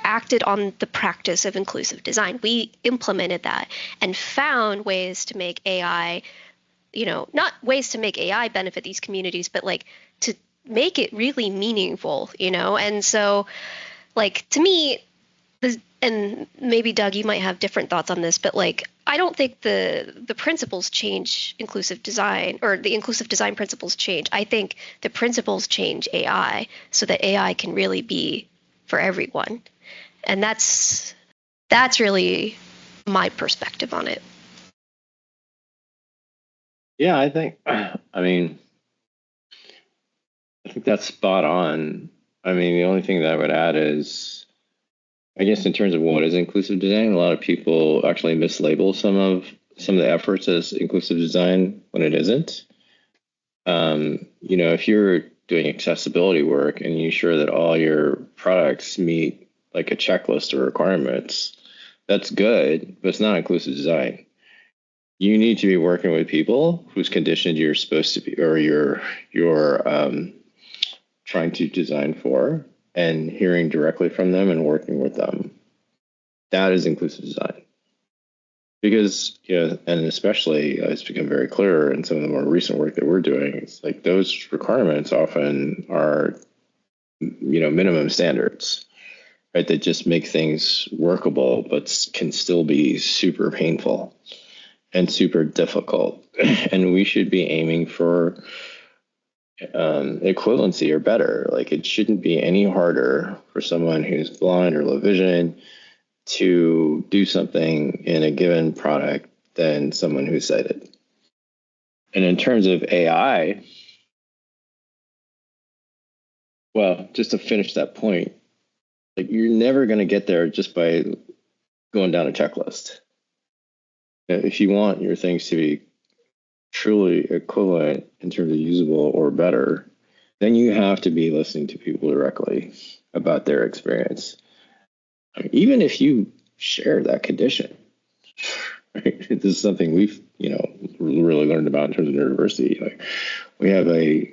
acted on the practice of inclusive design. We implemented that and found ways to make AI, not ways to make AI benefit these communities, but to make it really meaningful, And so, to me, and maybe Doug, you might have different thoughts on this, but I don't think the principles change inclusive design, or the inclusive design principles change. I think the principles change AI so that AI can really be for everyone. And that's really my perspective on it. Yeah, I think that's spot on. The only thing that I would add is, I guess, in terms of what is inclusive design, a lot of people actually mislabel some of the efforts as inclusive design when it isn't. If you're doing accessibility work and you ensure that all your products meet a checklist of requirements, That's good, but it's not inclusive design. You need to be working with people whose conditions you're supposed to be, or you're trying to design for, and hearing directly from them and working with them. That is inclusive design. Because, and especially it's become very clear in some of the more recent work that we're doing, it's like those requirements often are, minimum standards, right? That just make things workable, but can still be super painful and super difficult. And we should be aiming for equivalency or better. Like, it shouldn't be any harder for someone who's blind or low vision to do something in a given product than someone who's sighted. And in terms of AI, well, just to finish that point, like, you're never going to get there just by going down a checklist. If you want your things to be truly equivalent in terms of usable or better, then you have to be listening to people directly about their experience. Even if you share that condition, right? This is something we've, really learned about in terms of neurodiversity. Like, we have a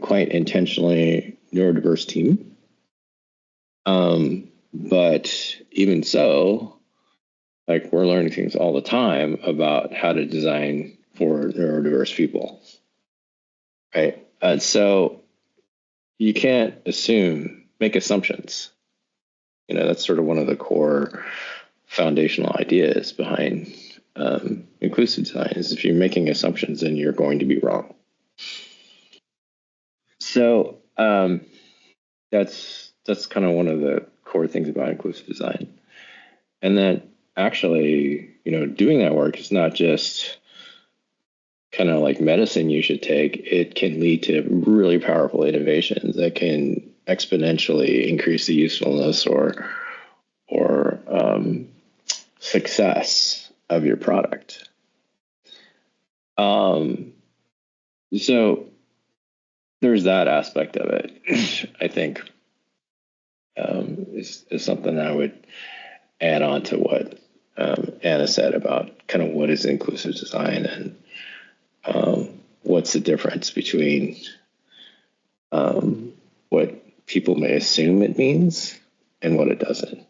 quite intentionally neurodiverse team. But even so, like, we're learning things all the time about how to design for neurodiverse people, right? And so you can't make assumptions. That's sort of one of the core foundational ideas behind inclusive design is if you're making assumptions, then you're going to be wrong. So that's kind of one of the core things about inclusive design. And then actually, doing that work is not just kind of like medicine you should take. It can lead to really powerful innovations that can exponentially increase the usefulness or success of your product. So there's that aspect of it. I think is something I would add on to what Anna said about kind of what is inclusive design and what's the difference between what people may assume it means and what it doesn't.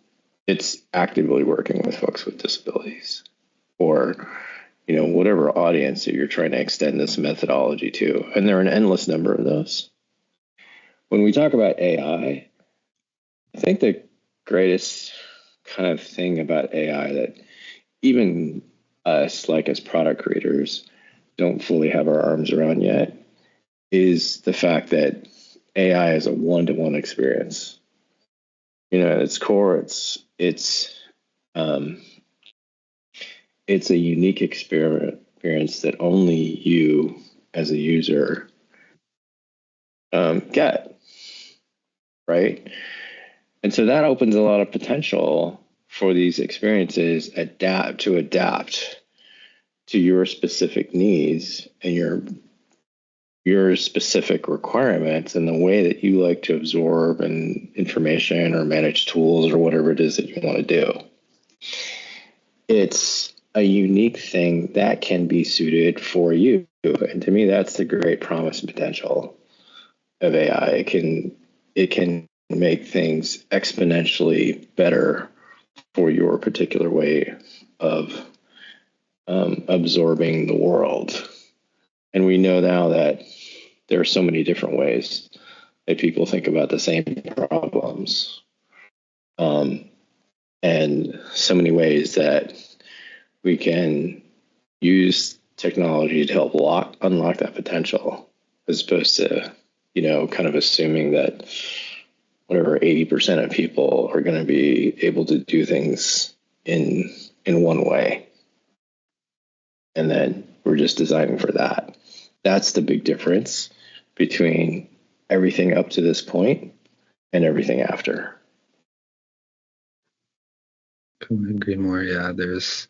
It's actively working with folks with disabilities or, whatever audience that you're trying to extend this methodology to. And there are an endless number of those. When we talk about AI, I think the greatest kind of thing about AI that even us, like as product creators, don't fully have our arms around yet is the fact that AI is a one-to-one experience. At its core, it's a unique experience that only you as a user get, right? And so that opens a lot of potential for these experiences adapt to your specific needs and your specific requirements and the way that you like to absorb and information or manage tools or whatever it is that you want to do. It's a unique thing that can be suited for you. And to me, that's the great promise and potential of AI. It can make things exponentially better for your particular way of absorbing the world. And we know now that there are so many different ways that people think about the same problems, and so many ways that we can use technology to help unlock that potential, as opposed to, kind of assuming that whatever 80% of people are going to be able to do things in one way. And then we're just designing for that. That's the big difference between everything up to this point and everything after. Couldn't agree more. Yeah, there's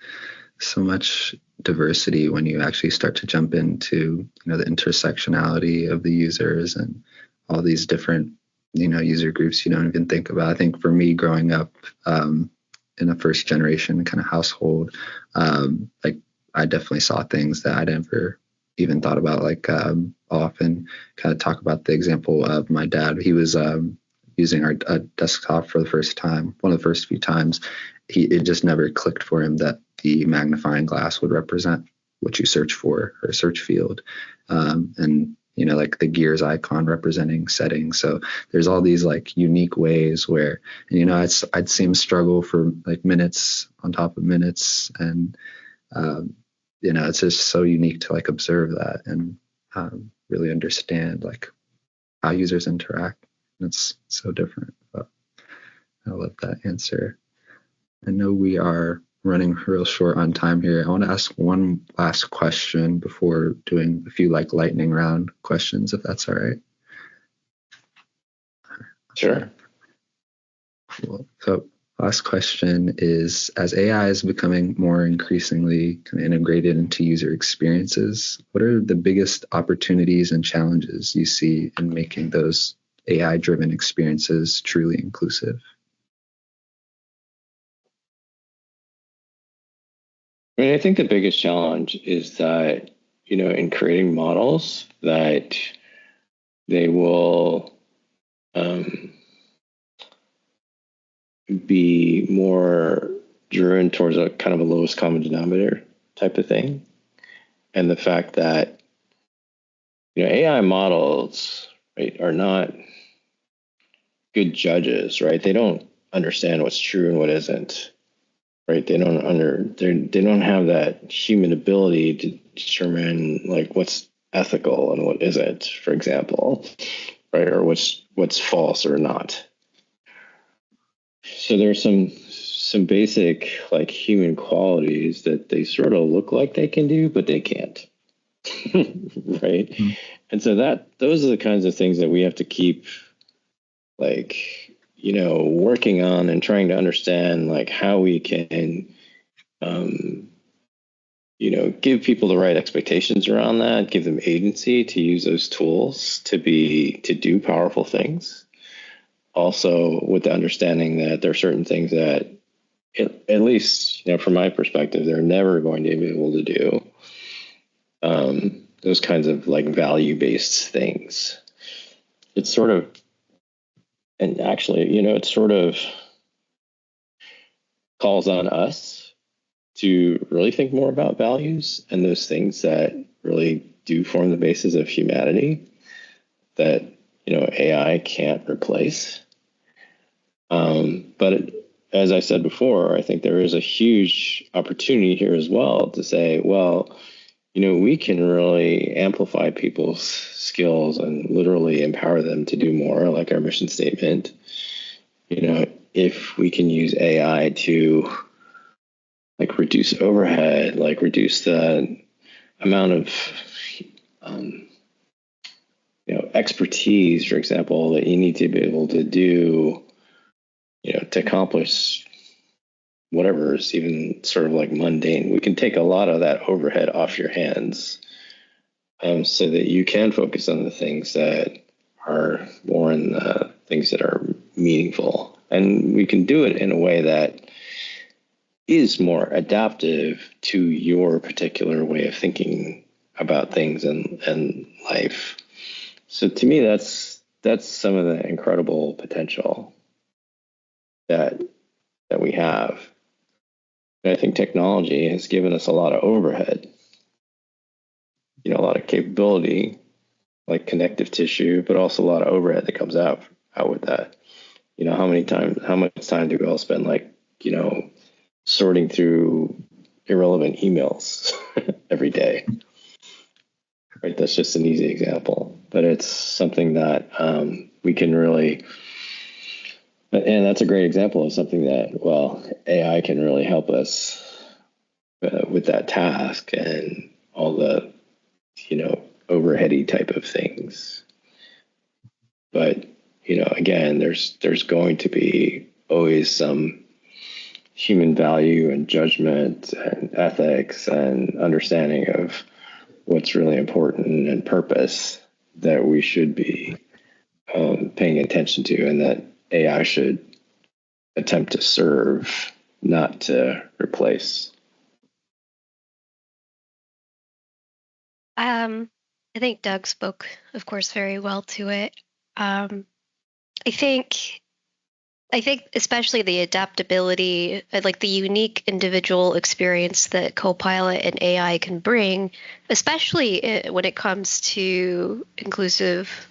so much diversity when you actually start to jump into, the intersectionality of the users and all these different, user groups you don't even think about. I think for me growing up in a first generation kind of household, like I definitely saw things that I never even thought about. Like I'll often kind of talk about the example of my dad. He was using our desktop for the first time, one of the first few times. It just never clicked for him that the magnifying glass would represent what you search for, or search field, and like the gears icon representing settings. So there's all these like unique ways where, I'd see him struggle for like minutes on top of minutes, and it's just so unique to like observe that and really understand like how users interact. It's so different, but I love that answer. I know we are running real short on time here. I want to ask one last question before doing a few like lightning round questions, if that's all right. Sure. Cool. So last question is, as AI is becoming more increasingly kind of integrated into user experiences, what are the biggest opportunities and challenges you see in making those AI-driven experiences truly inclusive? I mean, I think the biggest challenge is that, in creating models, that they will be more driven towards a kind of a lowest common denominator type of thing. And the fact that, AI models, right, are not good judges, right? They don't understand what's true and what isn't, right? They don't have that human ability to determine like what's ethical and what isn't, for example, right? Or what's false or not. So there's some basic like human qualities that they sort of look like they can do, but they can't. Right. Mm-hmm. And so those are the kinds of things that we have to keep like, working on and trying to understand like how we can, give people the right expectations around that, give them agency to use those tools to do powerful things. Also with the understanding that there are certain things that, at least, from my perspective, they're never going to be able to do. Those kinds of like value-based things. It's sort of, and actually, it sort of calls on us to really think more about values and those things that really do form the basis of humanity that, AI can't replace. But as I said before, I think there is a huge opportunity here as well to say, well, we can really amplify people's skills and literally empower them to do more, like our mission statement. If we can use AI to like reduce overhead, like reduce the amount of expertise, for example, that you need to be able to do, to accomplish whatever is even sort of like mundane. We can take a lot of that overhead off your hands, so that you can focus on the things that are more in the things that are meaningful. And we can do it in a way that is more adaptive to your particular way of thinking about things and life. So to me, that's some of the incredible potential that we have. And I think technology has given us a lot of overhead, a lot of capability, like connective tissue, but also a lot of overhead that comes out with that. How much time do we all spend like, sorting through irrelevant emails every day? Right. That's just an easy example, but it's something that we can really, and that's a great example of something that, well, AI can really help us with that task and all the, overheady type of things. But, again, there's going to be always some human value and judgment and ethics and understanding of what's really important and purpose that we should be paying attention to, and that AI should attempt to serve not to replace. I think Doug spoke, of course, very well to it. I think especially the adaptability, like the unique individual experience that Copilot and AI can bring, especially when it comes to inclusive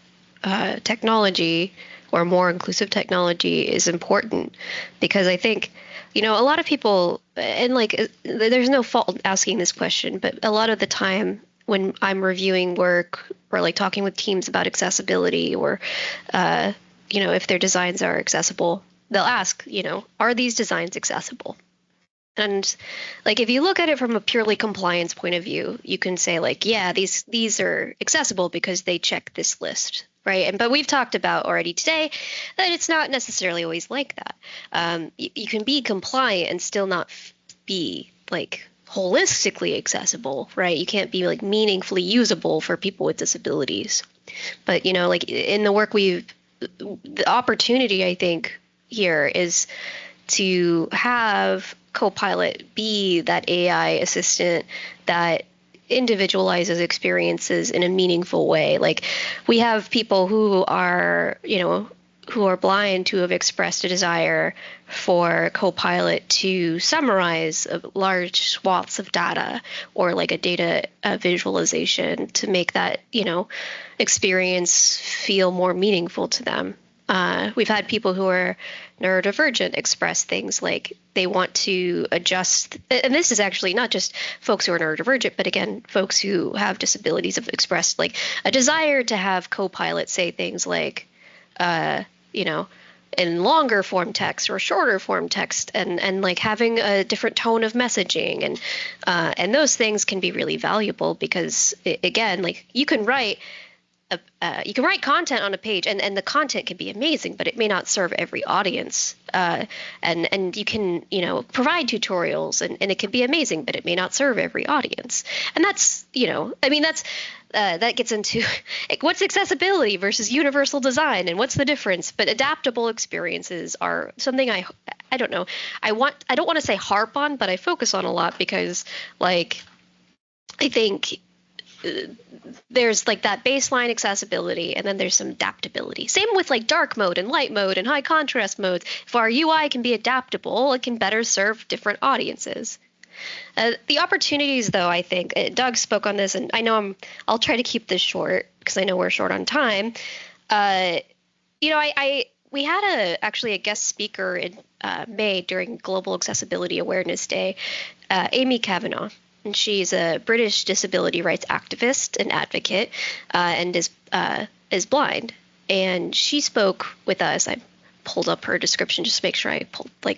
technology or more inclusive technology, is important because I think, a lot of people, and like, there's no fault asking this question, but a lot of the time when I'm reviewing work or like talking with teams about accessibility or if their designs are accessible, they'll ask, are these designs accessible? And like if you look at it from a purely compliance point of view, you can say like, yeah, these are accessible because they check this list, right? But we've talked about already today that it's not necessarily always like that. You can be compliant and still not be like holistically accessible, right? You can't be like meaningfully usable for people with disabilities. But like in the work the opportunity I think here is to have Copilot be that AI assistant that individualizes experiences in a meaningful way. Like we have people who are, who are blind who have expressed a desire for Copilot to summarize large swaths of data or like a data visualization to make that, experience feel more meaningful to them. We've had people who are neurodivergent express things like they want to adjust, and this is actually not just folks who are neurodivergent, but again, folks who have disabilities have expressed like a desire to have Copilot say things like, in longer form text or shorter form text, and like having a different tone of messaging, and those things can be really valuable because again, like you can write content on a page and the content can be amazing, but it may not serve every audience. And you can, provide tutorials and it can be amazing, but it may not serve every audience. And that's, that gets into what's accessibility versus universal design and what's the difference. But adaptable experiences are something I don't know. I don't want to say harp on, but I focus on a lot because like, I think there's like that baseline accessibility and then there's some adaptability. Same with like dark mode and light mode and high contrast modes. If our UI can be adaptable, it can better serve different audiences. The opportunities, though, I think Doug spoke on this, and I know I'll try to keep this short because I know we're short on time. We had actually a guest speaker in May during Global Accessibility Awareness Day, Amy Kavanagh. And she's a British disability rights activist and advocate, and is blind. And she spoke with us. I pulled up her description just to make sure I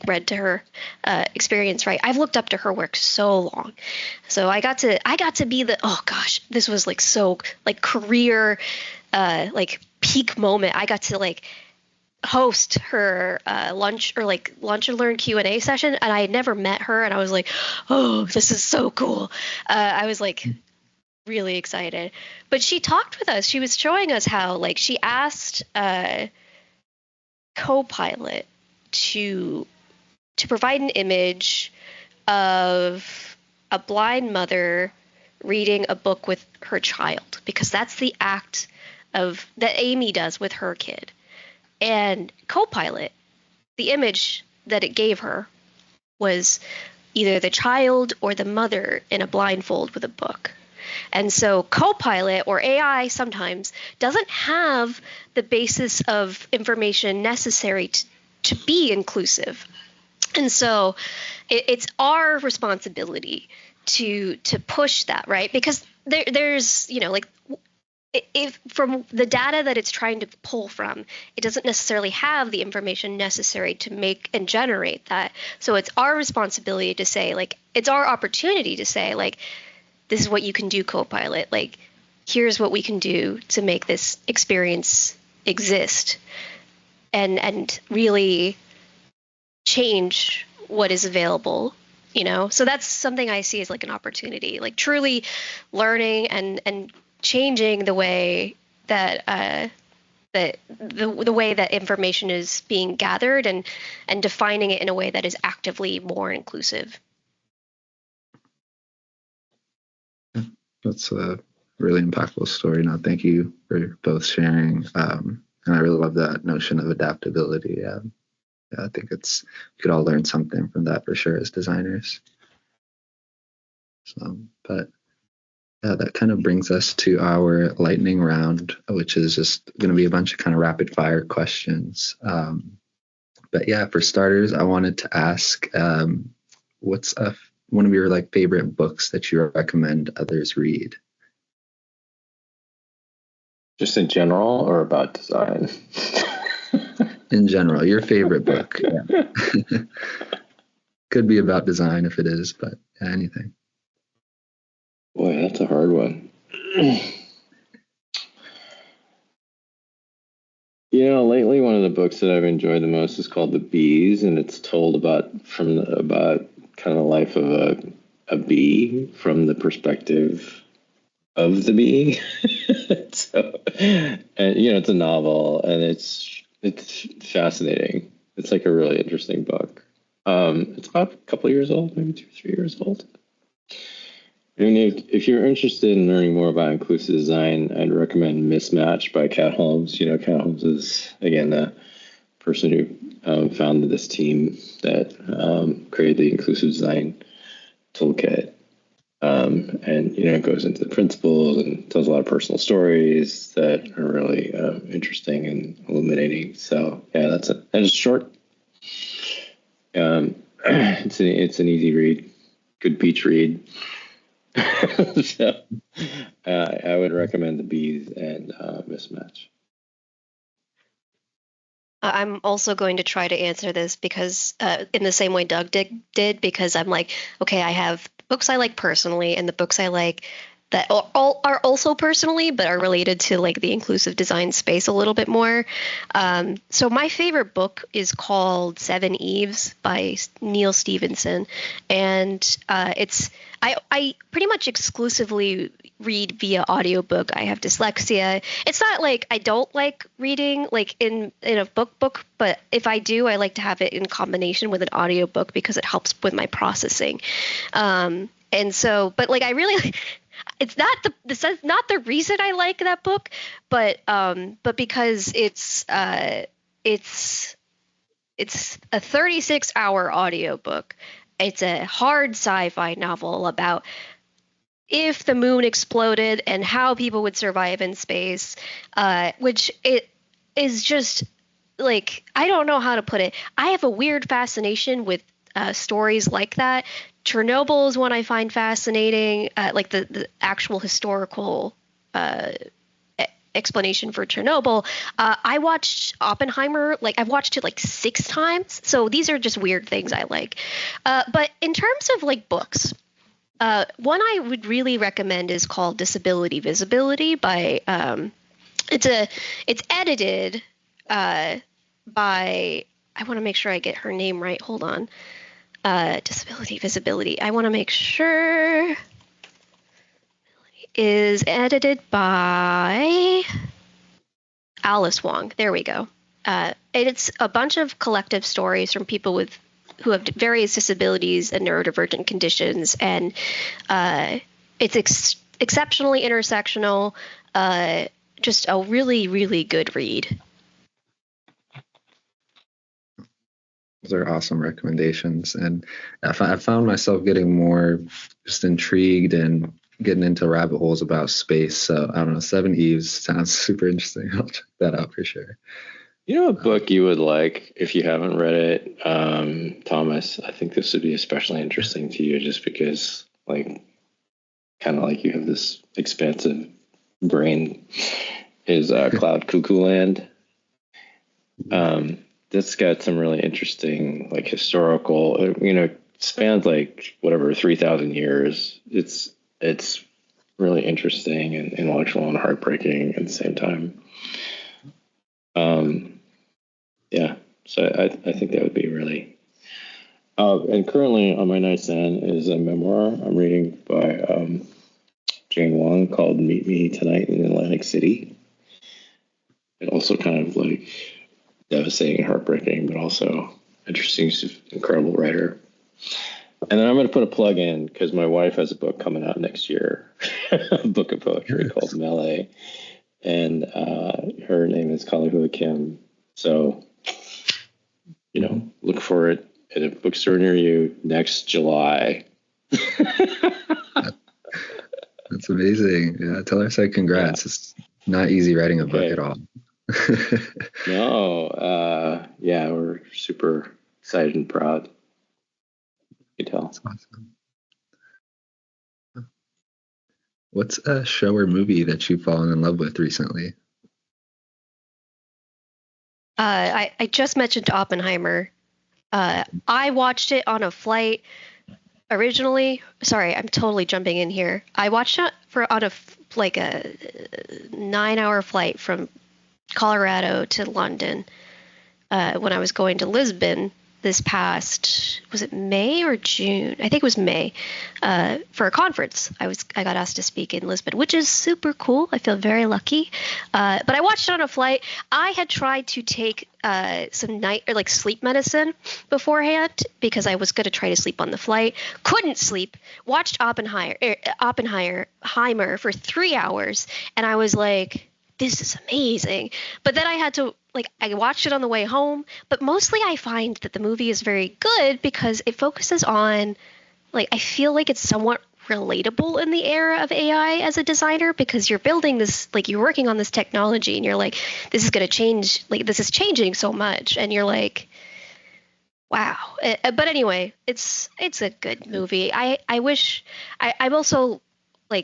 read to her experience right. I've looked up to her work so long, so I got to be this was like so like career peak moment. I got to like host her lunch and learn Q&A session, and I had never met her, and I was like, oh, this is so cool. I was like really excited. But she talked with us. She was showing us how like she asked Copilot to provide an image of a blind mother reading a book with her child, because that's the act that Amy does with her kid. And Copilot, the image that it gave her was either the child or the mother in a blindfold with a book. And so Copilot, or AI sometimes, doesn't have the basis of information necessary to be inclusive. And so it's our responsibility to push that, right? Because there's, if from the data that it's trying to pull from, it doesn't necessarily have the information necessary to make and generate that. So it's our responsibility to say, like, it's our opportunity to say, like, this is what you can do, Copilot. Like, here's what we can do to make this experience exist and really change what is available. So that's something I see as like an opportunity, like truly learning and changing the way that the way that information is being gathered and defining it in a way that is actively more inclusive. That's a really impactful story. Now, thank you for both sharing. And I really love that notion of adaptability. Yeah, I think we could all learn something from that for sure as designers. So, but yeah, that kind of brings us to our lightning round, which is just going to be a bunch of kind of rapid fire questions. But yeah, for starters, I wanted to ask, what's one of your like favorite books that you recommend others read? Just in general or about design? In general, your favorite book. Yeah. Could be about design if it is, but yeah, anything. Boy, that's a hard one. Lately one of the books that I've enjoyed the most is called The Bees, and it's told about kind of the life of a bee from the perspective of the bee. So, and it's a novel, and it's fascinating. It's like a really interesting book. It's about a couple of years old, maybe 2 or 3 years old. And if you're interested in learning more about inclusive design, I'd recommend Mismatch by Kat Holmes. Kat Holmes is, again, the person who founded this team that created the inclusive design toolkit. And it goes into the principles and tells a lot of personal stories that are really interesting and illuminating. So yeah, that's it. And it's short. It's an easy read, good beach read. So I would recommend The Bees and Mismatch. I'm also going to try to answer this because in the same way Doug did, because I'm like, okay, I have books I like personally and the books I like that are also personally, but are related to like the inclusive design space a little bit more. So my favorite book is called Seven Eves by Neil Stevenson. And I pretty much exclusively read via audiobook. I have dyslexia. It's not like I don't like reading like in a book, but if I do, I like to have it in combination with an audiobook because it helps with my processing. And so, but like I really it's not the reason I like that book, but because it's a 36-hour audiobook. It's a hard sci-fi novel about if the moon exploded and how people would survive in space, which it is just like, I don't know how to put it. I have a weird fascination with stories like that. Chernobyl is one I find fascinating, like the actual historical explanation for Chernobyl. I watched Oppenheimer, like I've watched it like 6 times. So these are just weird things I like. But in terms of like books, one I would really recommend is called Disability Visibility by it's edited by, I want to make sure I get her name right. Hold on. Disability Visibility. I want to make sure is edited by Alice Wong. There we go. And it's a bunch of collective stories from people who have various disabilities and neurodivergent conditions, and it's exceptionally intersectional. Just a really, really good read. Those are awesome recommendations, and I found myself getting more just intrigued and getting into rabbit holes about space. So I don't know, Seven Eves sounds super interesting. I'll check that out for sure. A book you would like if you haven't read it, Thomas? I think this would be especially interesting to you, just because, like, kind of like you have this expansive brain. Is Cloud Cuckoo Land? That's got some really interesting, like, historical. Spans like whatever 3,000 years. It's really interesting and intellectual and heartbreaking at the same time. Yeah, so I think that would be really. And currently on my nightstand is a memoir I'm reading by Jane Wong called "Meet Me Tonight in Atlantic City." and also kind of like devastating and heartbreaking, but also interesting. She's an incredible writer. And then I'm going to put a plug in because my wife has a book coming out next year, a book of poetry called Melee. And her name is Kalihua Kim. So, look for it at a bookstore near you next July. That's amazing. Yeah, tell her I said congrats. Yeah. It's not easy writing a book at all. No, we're super excited and proud. You can tell. That's awesome. What's a show or movie that you've fallen in love with recently? I just mentioned Oppenheimer. I watched it on a flight originally. Sorry, I'm totally jumping in here. I watched it on a 9-hour flight from Colorado to London when I was going to Lisbon this past, was it May or June? I think it was May, for a conference. I got asked to speak in Lisbon, which is super cool. I feel very lucky. But I watched it on a flight. I had tried to take some sleep medicine beforehand because I was going to try to sleep on the flight. Couldn't sleep. Watched Oppenheimer for 3 hours, and I was like, this is amazing. But then I had to, I watched it on the way home, but mostly I find that the movie is very good because it focuses on, I feel like it's somewhat relatable in the era of AI as a designer, because you're building this, you're working on this technology and you're like, this is going to change, this is changing so much. And you're like, wow. But anyway, it's a good movie. I wish, I'm also I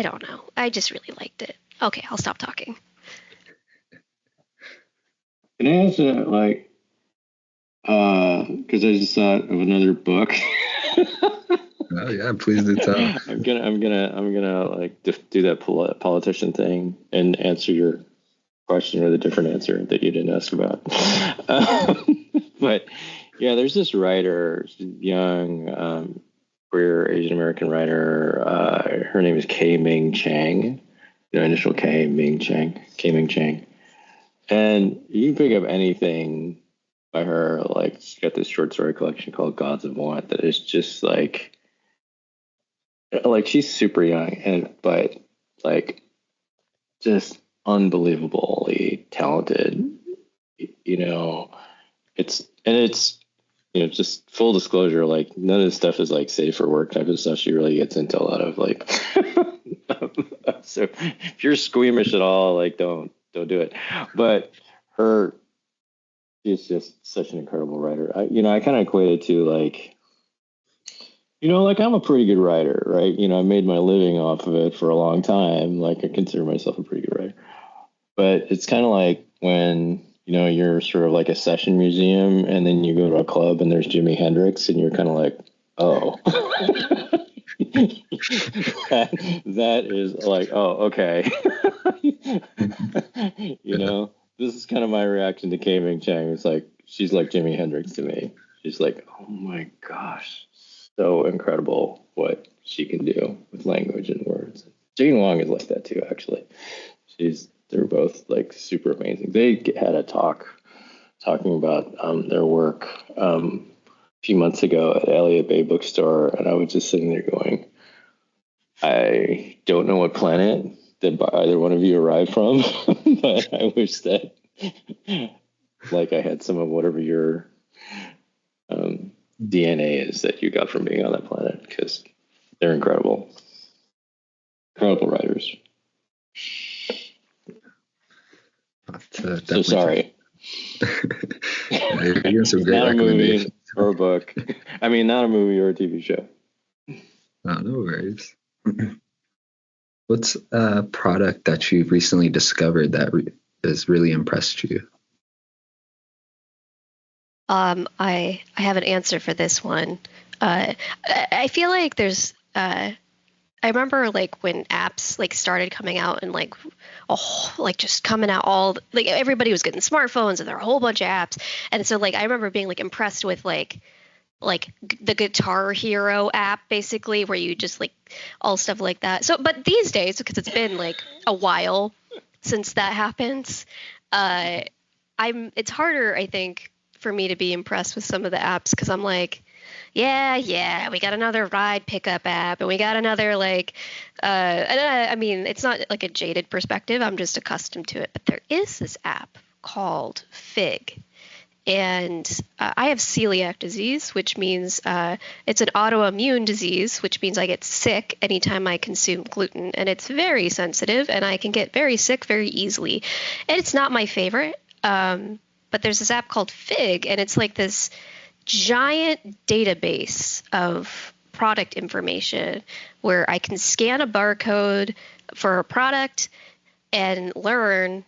don't know. I just really liked it. Okay, I'll stop talking. Can I ask because I just thought of another book. Oh yeah, please do tell. I'm gonna do that politician thing and answer your question with a different answer that you didn't ask about. But yeah, there's this writer, young, queer Asian American writer. Her name is K. Ming Chang. Initial K, Ming Chang, K. Ming Chang. And you can pick up anything by her. She's got this short story collection called Gods of Want that is just she's super young but just unbelievably talented. It's just full disclosure, none of this stuff is safe for work type of stuff. She really gets into a lot of so if you're squeamish at all, don't do it. But she's just such an incredible writer. I kind of equate it to I'm a pretty good writer, right? I made my living off of it for a long time. I consider myself a pretty good writer. But it's kind of like when you're sort of a session museum, and then you go to a club and there's Jimi Hendrix, and you're kind of like, oh, that is oh, okay. This is kind of my reaction to K. Ming Chang. It's she's like Jimi Hendrix to me. She's oh my gosh, so incredible what she can do with language and words. Jane Wong is like that too, actually. They're both super amazing. They had a talking about their work a few months ago at Elliott Bay Bookstore, and I was just sitting there going, I don't know what planet that either one of you arrived from, but I wish that I had some of whatever your DNA is that you got from being on that planet, because they're incredible writers. So sorry. You're getting some great not recommendations. A movie or a book. I mean, not a movie or a TV show. No worries. What's a product that you've recently discovered that has really impressed you? I have an answer for this one. I feel like there's I remember when apps started coming out and just coming out all everybody was getting smartphones and there were a whole bunch of apps, and so I remember being impressed with the Guitar Hero app, basically, where you just all stuff like that. So but these days, because it's been a while since that happens. It's harder, I think, for me to be impressed with some of the apps because I'm like, yeah, we got another ride pickup app and we got another I mean, it's not like a jaded perspective. I'm just accustomed to it. But there is this app called Fig. And I have celiac disease, which means it's an autoimmune disease, which means I get sick anytime I consume gluten. And it's very sensitive, and I can get very sick very easily. And it's not my favorite, but there's this app called Fig, and it's like this giant database of product information where I can scan a barcode for a product and learn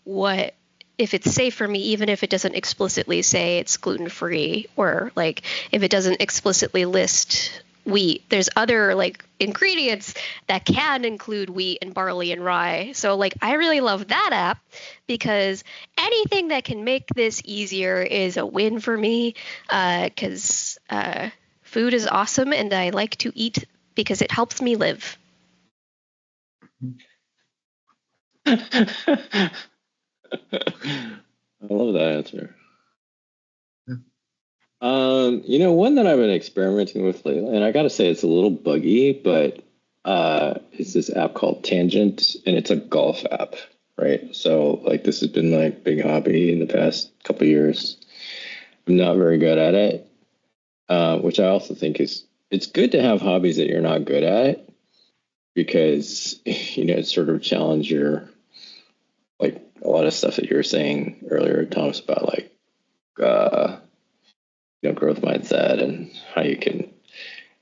what if it's safe for me, even if it doesn't explicitly say it's gluten-free, or like if it doesn't explicitly list wheat. There's other like ingredients that can include wheat and barley and rye. So like I really love that app because anything that can make this easier is a win for me, because food is awesome and I like to eat because it helps me live. I love that answer. One that I've been experimenting with lately, and I gotta say it's a little buggy, but it's this app called Tangent, and it's a golf app, right? So like this has been my big hobby in the past couple of years. I'm not very good at it, which I also think it's good to have hobbies that you're not good at because it sort of challenge your like a lot of stuff that you were saying earlier, Thomas, about like growth mindset and how you can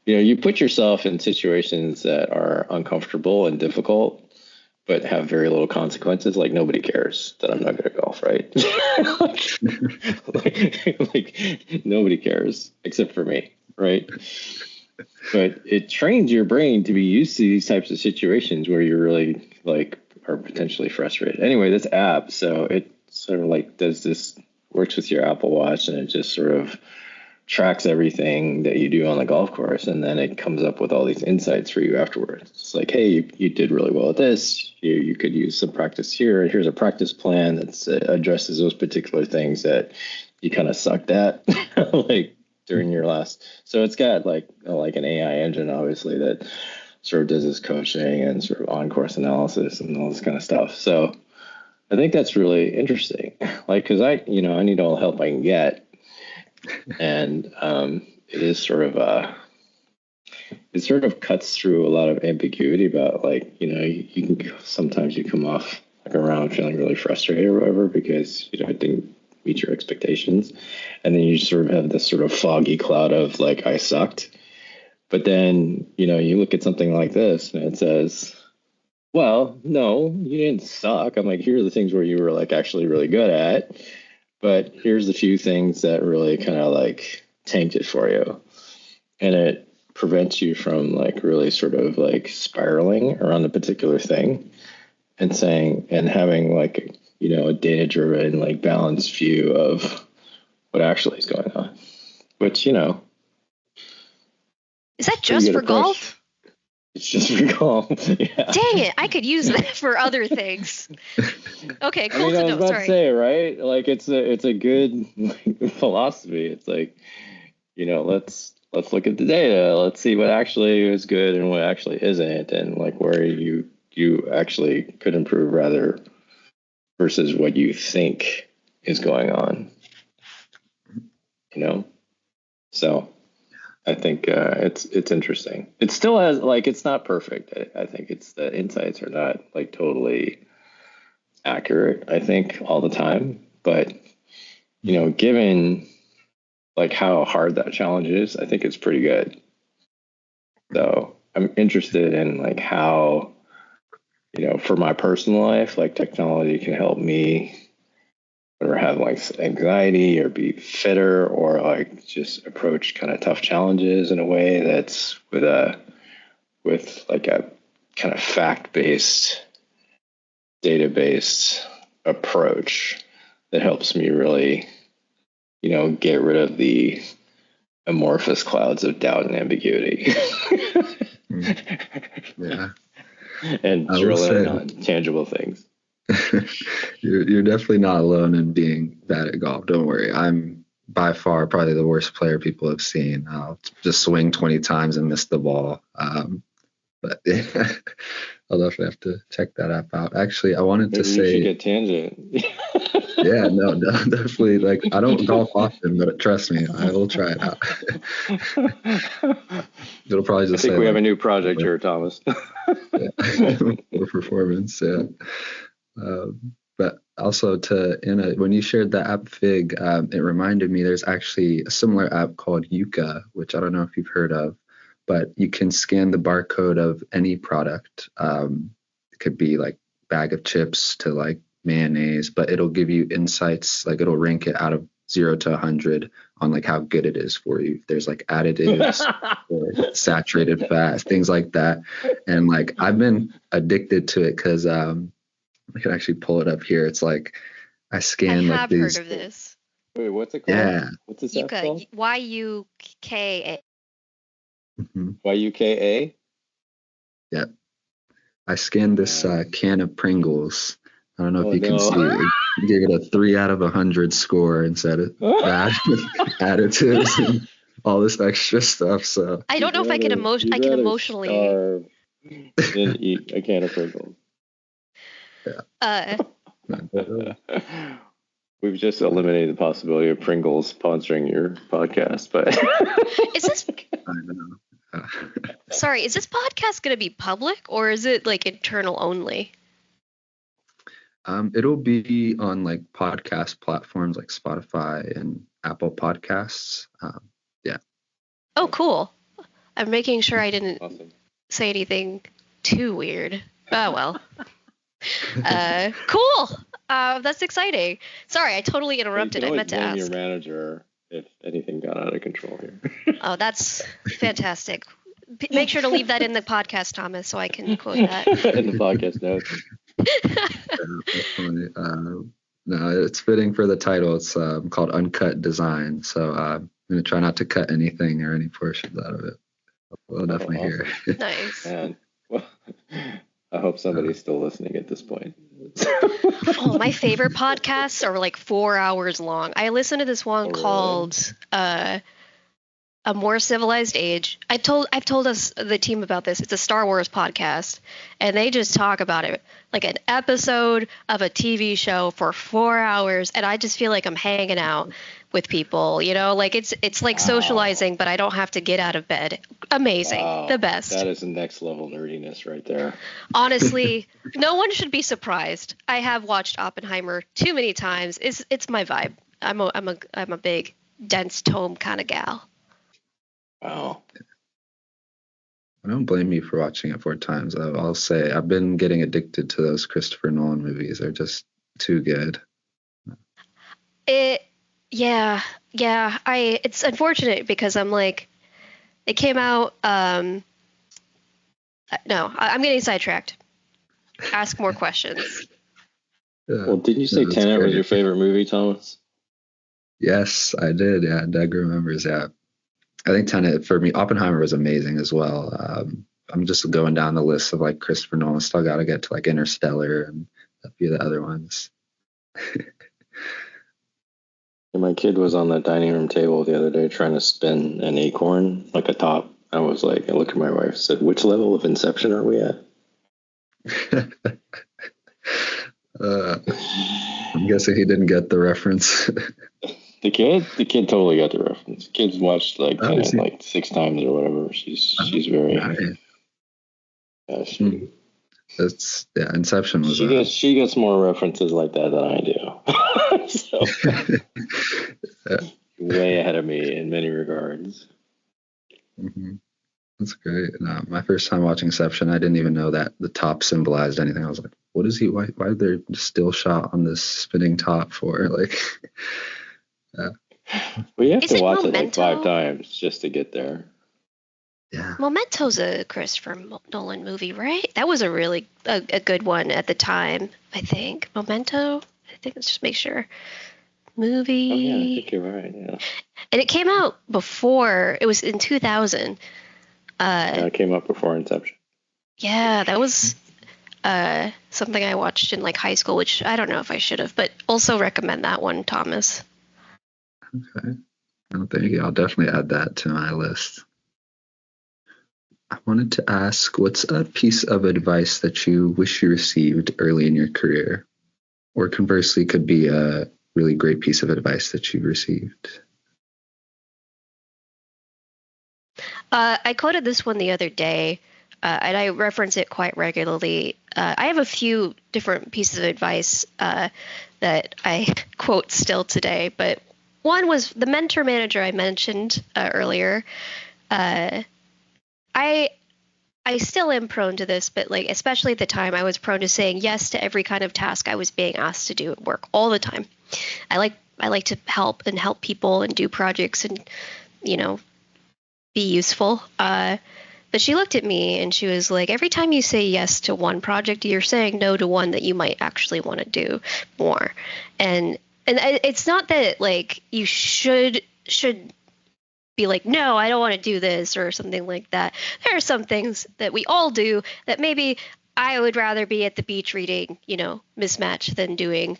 you put yourself in situations that are uncomfortable and difficult but have very little consequences. Like nobody cares that I'm not good at golf, right? like nobody cares except for me, right? But it trains your brain to be used to these types of situations where you're really like are potentially frustrated. Anyway, this app, so it sort of like works with your Apple Watch, and it just sort of tracks everything that you do on the golf course, and then it comes up with all these insights for you afterwards. It's like, hey, you did really well at this. You could use some practice here. Here's a practice plan that addresses those particular things that you kind of sucked at, like during your last. So it's got like an AI engine, obviously, that sort of does this coaching and sort of on-course analysis and all this kind of stuff. So I think that's really interesting. Like, because I need all the help I can get. And it is sort of it sort of cuts through a lot of ambiguity about like you can sometimes you come off like around feeling really frustrated or whatever because it didn't meet your expectations, and then you sort of have this sort of foggy cloud of like I sucked. But then you look at something like this and it says, well, no, you didn't suck. I'm like, here are the things where you were like actually really good at. But here's a few things that really kind of like tanked it for you. And it prevents you from like really sort of like spiraling around a particular thing and having like, a data driven, like balanced view of what actually is going on, which, Is that just for golf? It's just for golf. Yeah. Dang it! I could use that for other things. Okay, cool. I was about to say, right? Like it's a good philosophy. It's like, let's look at the data. Let's see what actually is good and what actually isn't, and like where you actually could improve rather versus what you think is going on. So. I think it's interesting. It still has like it's not perfect. I think it's the insights are not like totally accurate. I think all the time, but given like how hard that challenge is, I think it's pretty good. So I'm interested in like how for my personal life, like technology can help me or have like anxiety or be fitter or like just approach kind of tough challenges in a way that's with like a kind of fact-based, data-based approach that helps me really, get rid of the amorphous clouds of doubt and ambiguity. Yeah. And drill in on tangible things. You're definitely not alone in being bad at golf. Don't worry. I'm by far probably the worst player people have seen. I'll just swing 20 times and miss the ball. But I'll definitely have to check that app out. Actually, I wanted to Maybe you should say, get Tangent. yeah, no, definitely. Like, I don't golf often, but trust me, I will try it out. It'll probably I just think say we have like, a new project here, Thomas. for performance. Yeah. But also when you shared the app Fig, it reminded me there's actually a similar app called Yuka, which I don't know if you've heard of, but you can scan the barcode of any product. It could be like bag of chips to like mayonnaise, but it'll give you insights, like it'll rank it out of 0 to 100 on like how good it is for you. If there's like additives or saturated fats, things like that. And like I've been addicted to it because I can actually pull it up here. It's like I I scan like have heard these. of this. Wait, what's it called? Yeah. What's this app called? Yuka, Y-U-K-A. Hmm. YUKA? Yeah. I scanned this can of Pringles. I don't know if you can see it. It gave it a 3 out of 100 score and said it bad additives and all this extra stuff. So I don't know if I can emotionally. Starve than eat a can of Pringles. We've just eliminated the possibility of Pringles sponsoring your podcast, but Is this I know. sorry? Is this podcast going to be public or is it like internal only? It'll be on like podcast platforms like Spotify and Apple Podcasts. Yeah. Oh, cool. I'm making sure I didn't awesome. say anything too weird. Oh well. Cool. That's exciting. Sorry, I totally interrupted. I meant to blame ask. your manager if anything got out of control here. Oh, that's fantastic. Make sure to leave that in the podcast, Thomas, so I can quote that. In the podcast notes. Definitely. No, it's fitting for the title. It's called Uncut Design. So I'm going to try not to cut anything or any portions out of it. We'll definitely hear it. Nice. Man. Well, I hope somebody's still listening at this point. Oh, my favorite podcasts are like 4 hours long. I listen to this one called A More Civilized Age. I've told us the team about this. It's a Star Wars podcast, and they just talk about it like an episode of a TV show for 4 hours, and I just feel like I'm hanging out with people, like it's like socializing, but I don't have to get out of bed. Amazing. Wow. The best. That is the next level nerdiness right there. Honestly, no one should be surprised. I have watched Oppenheimer too many times. It's my vibe. I'm a big dense tome kind of gal. Wow. I don't blame you for watching it 4 times, though. I'll say I've been getting addicted to those Christopher Nolan movies. They're just too good. It's unfortunate because I'm like, it came out. No, I'm getting sidetracked. Ask more questions. Yeah. Well, didn't you say that's Tenet was great. your favorite movie, Thomas? Yes, I did. Yeah, Doug remembers. Yeah, I think Tenet for me, Oppenheimer was amazing as well. I'm just going down the list of like Christopher Nolan. Still got to get to like Interstellar and a few of the other ones. And my kid was on the dining room table the other day trying to spin an acorn, like a top. I was like, I looked at my wife and said, which level of Inception are we at? I'm guessing he didn't get the reference. The kid totally got the reference. Kids watched like Oh, Tenet like 6 times or whatever. She's very. Nice. Inception was. She gets more references like that than I do. So, way ahead of me in many regards. Mm-hmm. That's great. No, my first time watching Inception, I didn't even know that the top symbolized anything. I was like, "What is he? Why is there still shot on this spinning top for?" Like, Well, you have to watch Memento? it like 5 times just to get there. yeah. Memento's a Christopher Nolan movie, right? That was a really a good one at the time, I think. Memento? I think let's just make sure. Movie. Oh, yeah, I think you're right, yeah. And it came out before, it was in 2000. Yeah, it came up before Inception. Yeah, that was something I watched in like high school, which I don't know if I should have, but also recommend that one, Thomas. Okay. Well, thank you. I'll definitely add that to my list. I wanted to ask, what's a piece of advice that you wish you received early in your career? Or conversely, could be a really great piece of advice that you received. I quoted this one the other day, and I reference it quite regularly. I have a few different pieces of advice that I quote still today, but one was the mentor manager I mentioned earlier. I I still am prone to this, but like especially at the time, I was prone to saying yes to every kind of task I was being asked to do at work all the time. I like to help people and do projects and you know be useful. But she looked at me and she was like, every time you say yes to one project, you're saying no to one that you might actually want to do more. And it's not that like you should be like, no, I don't want to do this or something like that. There are some things that we all do that maybe I would rather be at the beach reading, Mismatch than doing,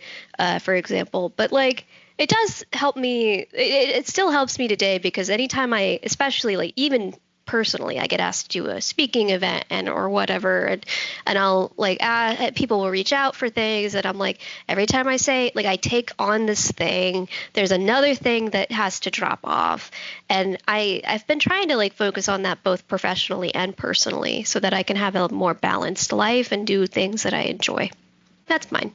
for example. But like, it does help me. It still helps me today because anytime especially like even personally, I get asked to do a speaking event or whatever, and I'll like people will reach out for things, and I'm like, every time I say like I take on this thing, there's another thing that has to drop off, and I've been trying to like focus on that both professionally and personally so that I can have a more balanced life and do things that I enjoy. That's mine.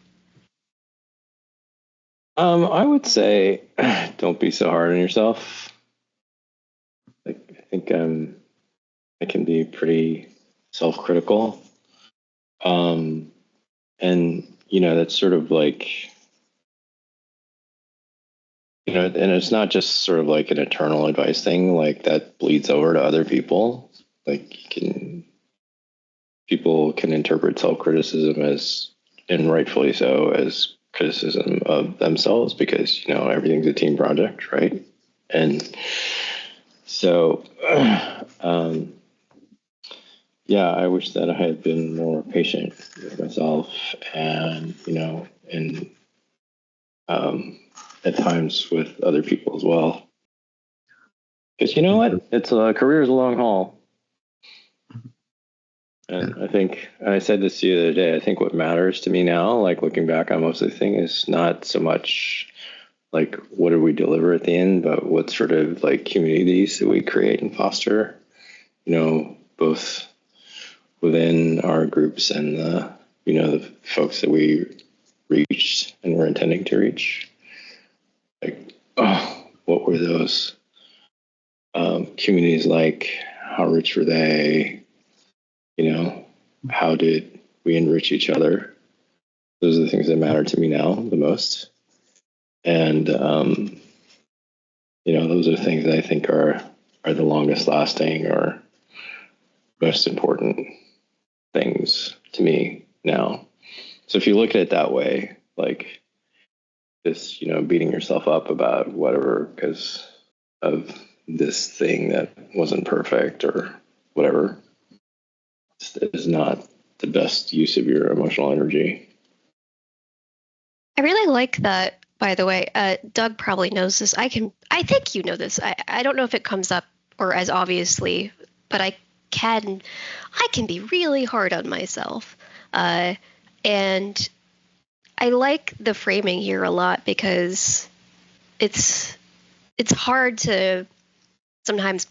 I would say don't be so hard on yourself. Like I think I can be pretty self-critical. And that's sort of like and it's not just sort of like an eternal advice thing, like that bleeds over to other people. Like people can interpret self-criticism as, and rightfully so, as criticism of themselves because everything's a team project, right? And so yeah, I wish that I had been more patient with myself and and at times with other people as well, because you know what, it's a career is a long haul. And I think, and I said this the other day, I think what matters to me now, like looking back on most of the thing, is not so much like what do we deliver at the end, but what sort of like communities that we create and foster, both within our groups and the folks that we reached and were intending to reach. Like, oh, what were those communities like? How rich were they? How did we enrich each other? Those are the things that matter to me now the most. And, those are things that I think are the longest lasting or most important things to me now. So if you look at it that way, like this, beating yourself up about whatever because of this thing that wasn't perfect or whatever, is not the best use of your emotional energy. I really like that, by the way. Doug probably knows this. I think you know this. I don't know if it comes up or as obviously, but I can be really hard on myself. And I like the framing here a lot because it's hard to sometimes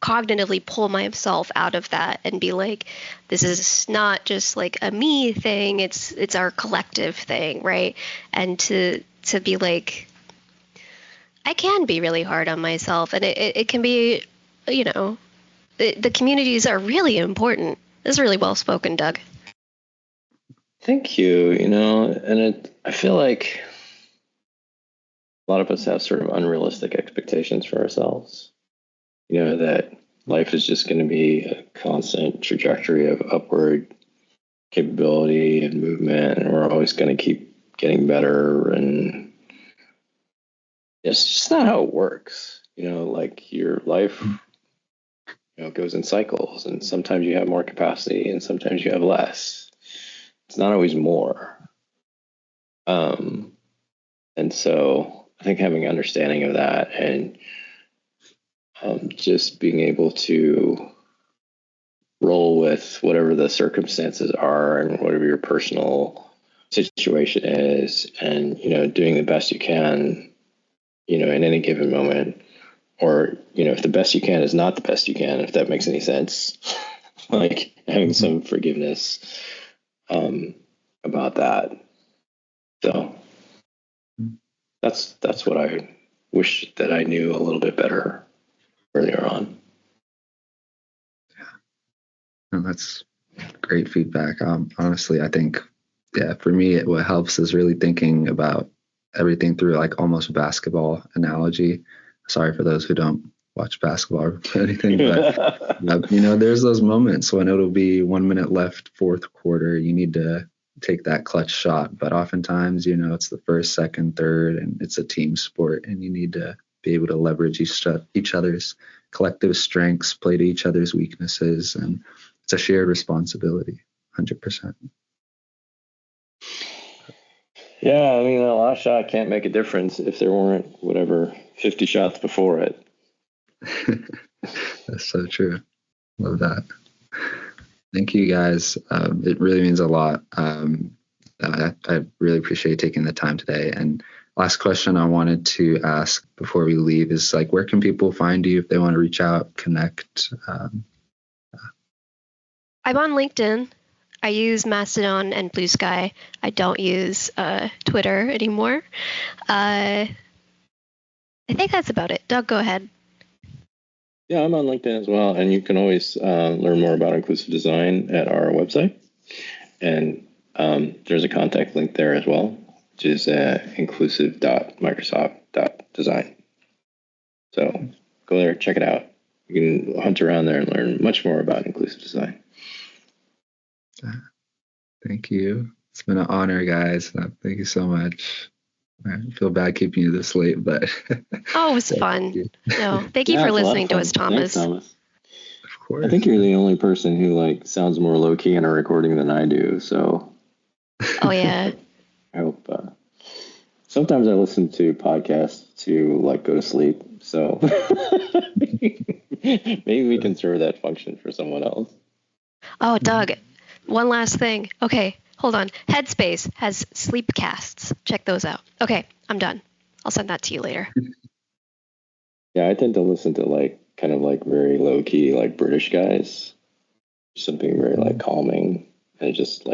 cognitively pull myself out of that and be like, this is not just like a me thing, it's our collective thing, right? And to be like, I can be really hard on myself, and it can be, the communities are really important. This is really well spoken, Doug. Thank you. And I feel like a lot of us have sort of unrealistic expectations for ourselves. That life is just going to be a constant trajectory of upward capability and movement, and we're always going to keep getting better. And it's just not how it works. Like your life, goes in cycles, and sometimes you have more capacity and sometimes you have less. It's not always more. And so I think having understanding of that and just being able to roll with whatever the circumstances are and whatever your personal situation is, and doing the best you can in any given moment, or if the best you can is not the best you can, if that makes any sense. Like having some forgiveness about that. So that's what I wish that I knew a little bit better earlier on. And that's great feedback. Honestly, I think, for me, what helps is really thinking about everything through like almost a basketball analogy. Sorry for those who don't watch basketball or anything, but there's those moments when it'll be 1 minute left, fourth quarter. You need to take that clutch shot, but oftentimes, it's the first, second, third, and it's a team sport, and you need to be able to leverage each other's collective strengths, play to each other's weaknesses, and it's a shared responsibility, 100%. Yeah, I mean, a last shot can't make a difference if there weren't 50 shots before it. That's so true. Love that. Thank you, guys. It really means a lot. I really appreciate taking the time today. And last question I wanted to ask before we leave is like, where can people find you if they want to reach out, connect? I'm on LinkedIn. I use Mastodon and Blue Sky. I don't use Twitter anymore. I think that's about it. Doug, go ahead. Yeah, I'm on LinkedIn as well. And you can always learn more about inclusive design at our website. And there's a contact link there as well, which is inclusive.microsoft.design. So go there, check it out. You can hunt around there and learn much more about inclusive design. Thank you. It's been an honor, guys. Thank you so much. I feel bad keeping you this late, but oh, it was fun. No, thank you for listening to us, Thomas. Thanks, Thomas. Of course. I think you're the only person who sounds more low key in a recording than I do. So. Oh yeah. I hope. Sometimes I listen to podcasts to go to sleep. So maybe we can serve that function for someone else. Oh, Doug, one last thing. Okay, hold on. Headspace has sleep casts. Check those out. Okay, I'm done. I'll send that to you later. Yeah, I tend to listen to kind of very low key British guys. Something very calming, and it just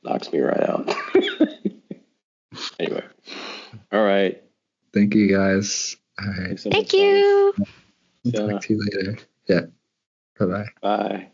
knocks me right out. Anyway, all right. Thank you, guys. All right. Thank you. Talk to you later. Yeah. Bye-bye. Bye.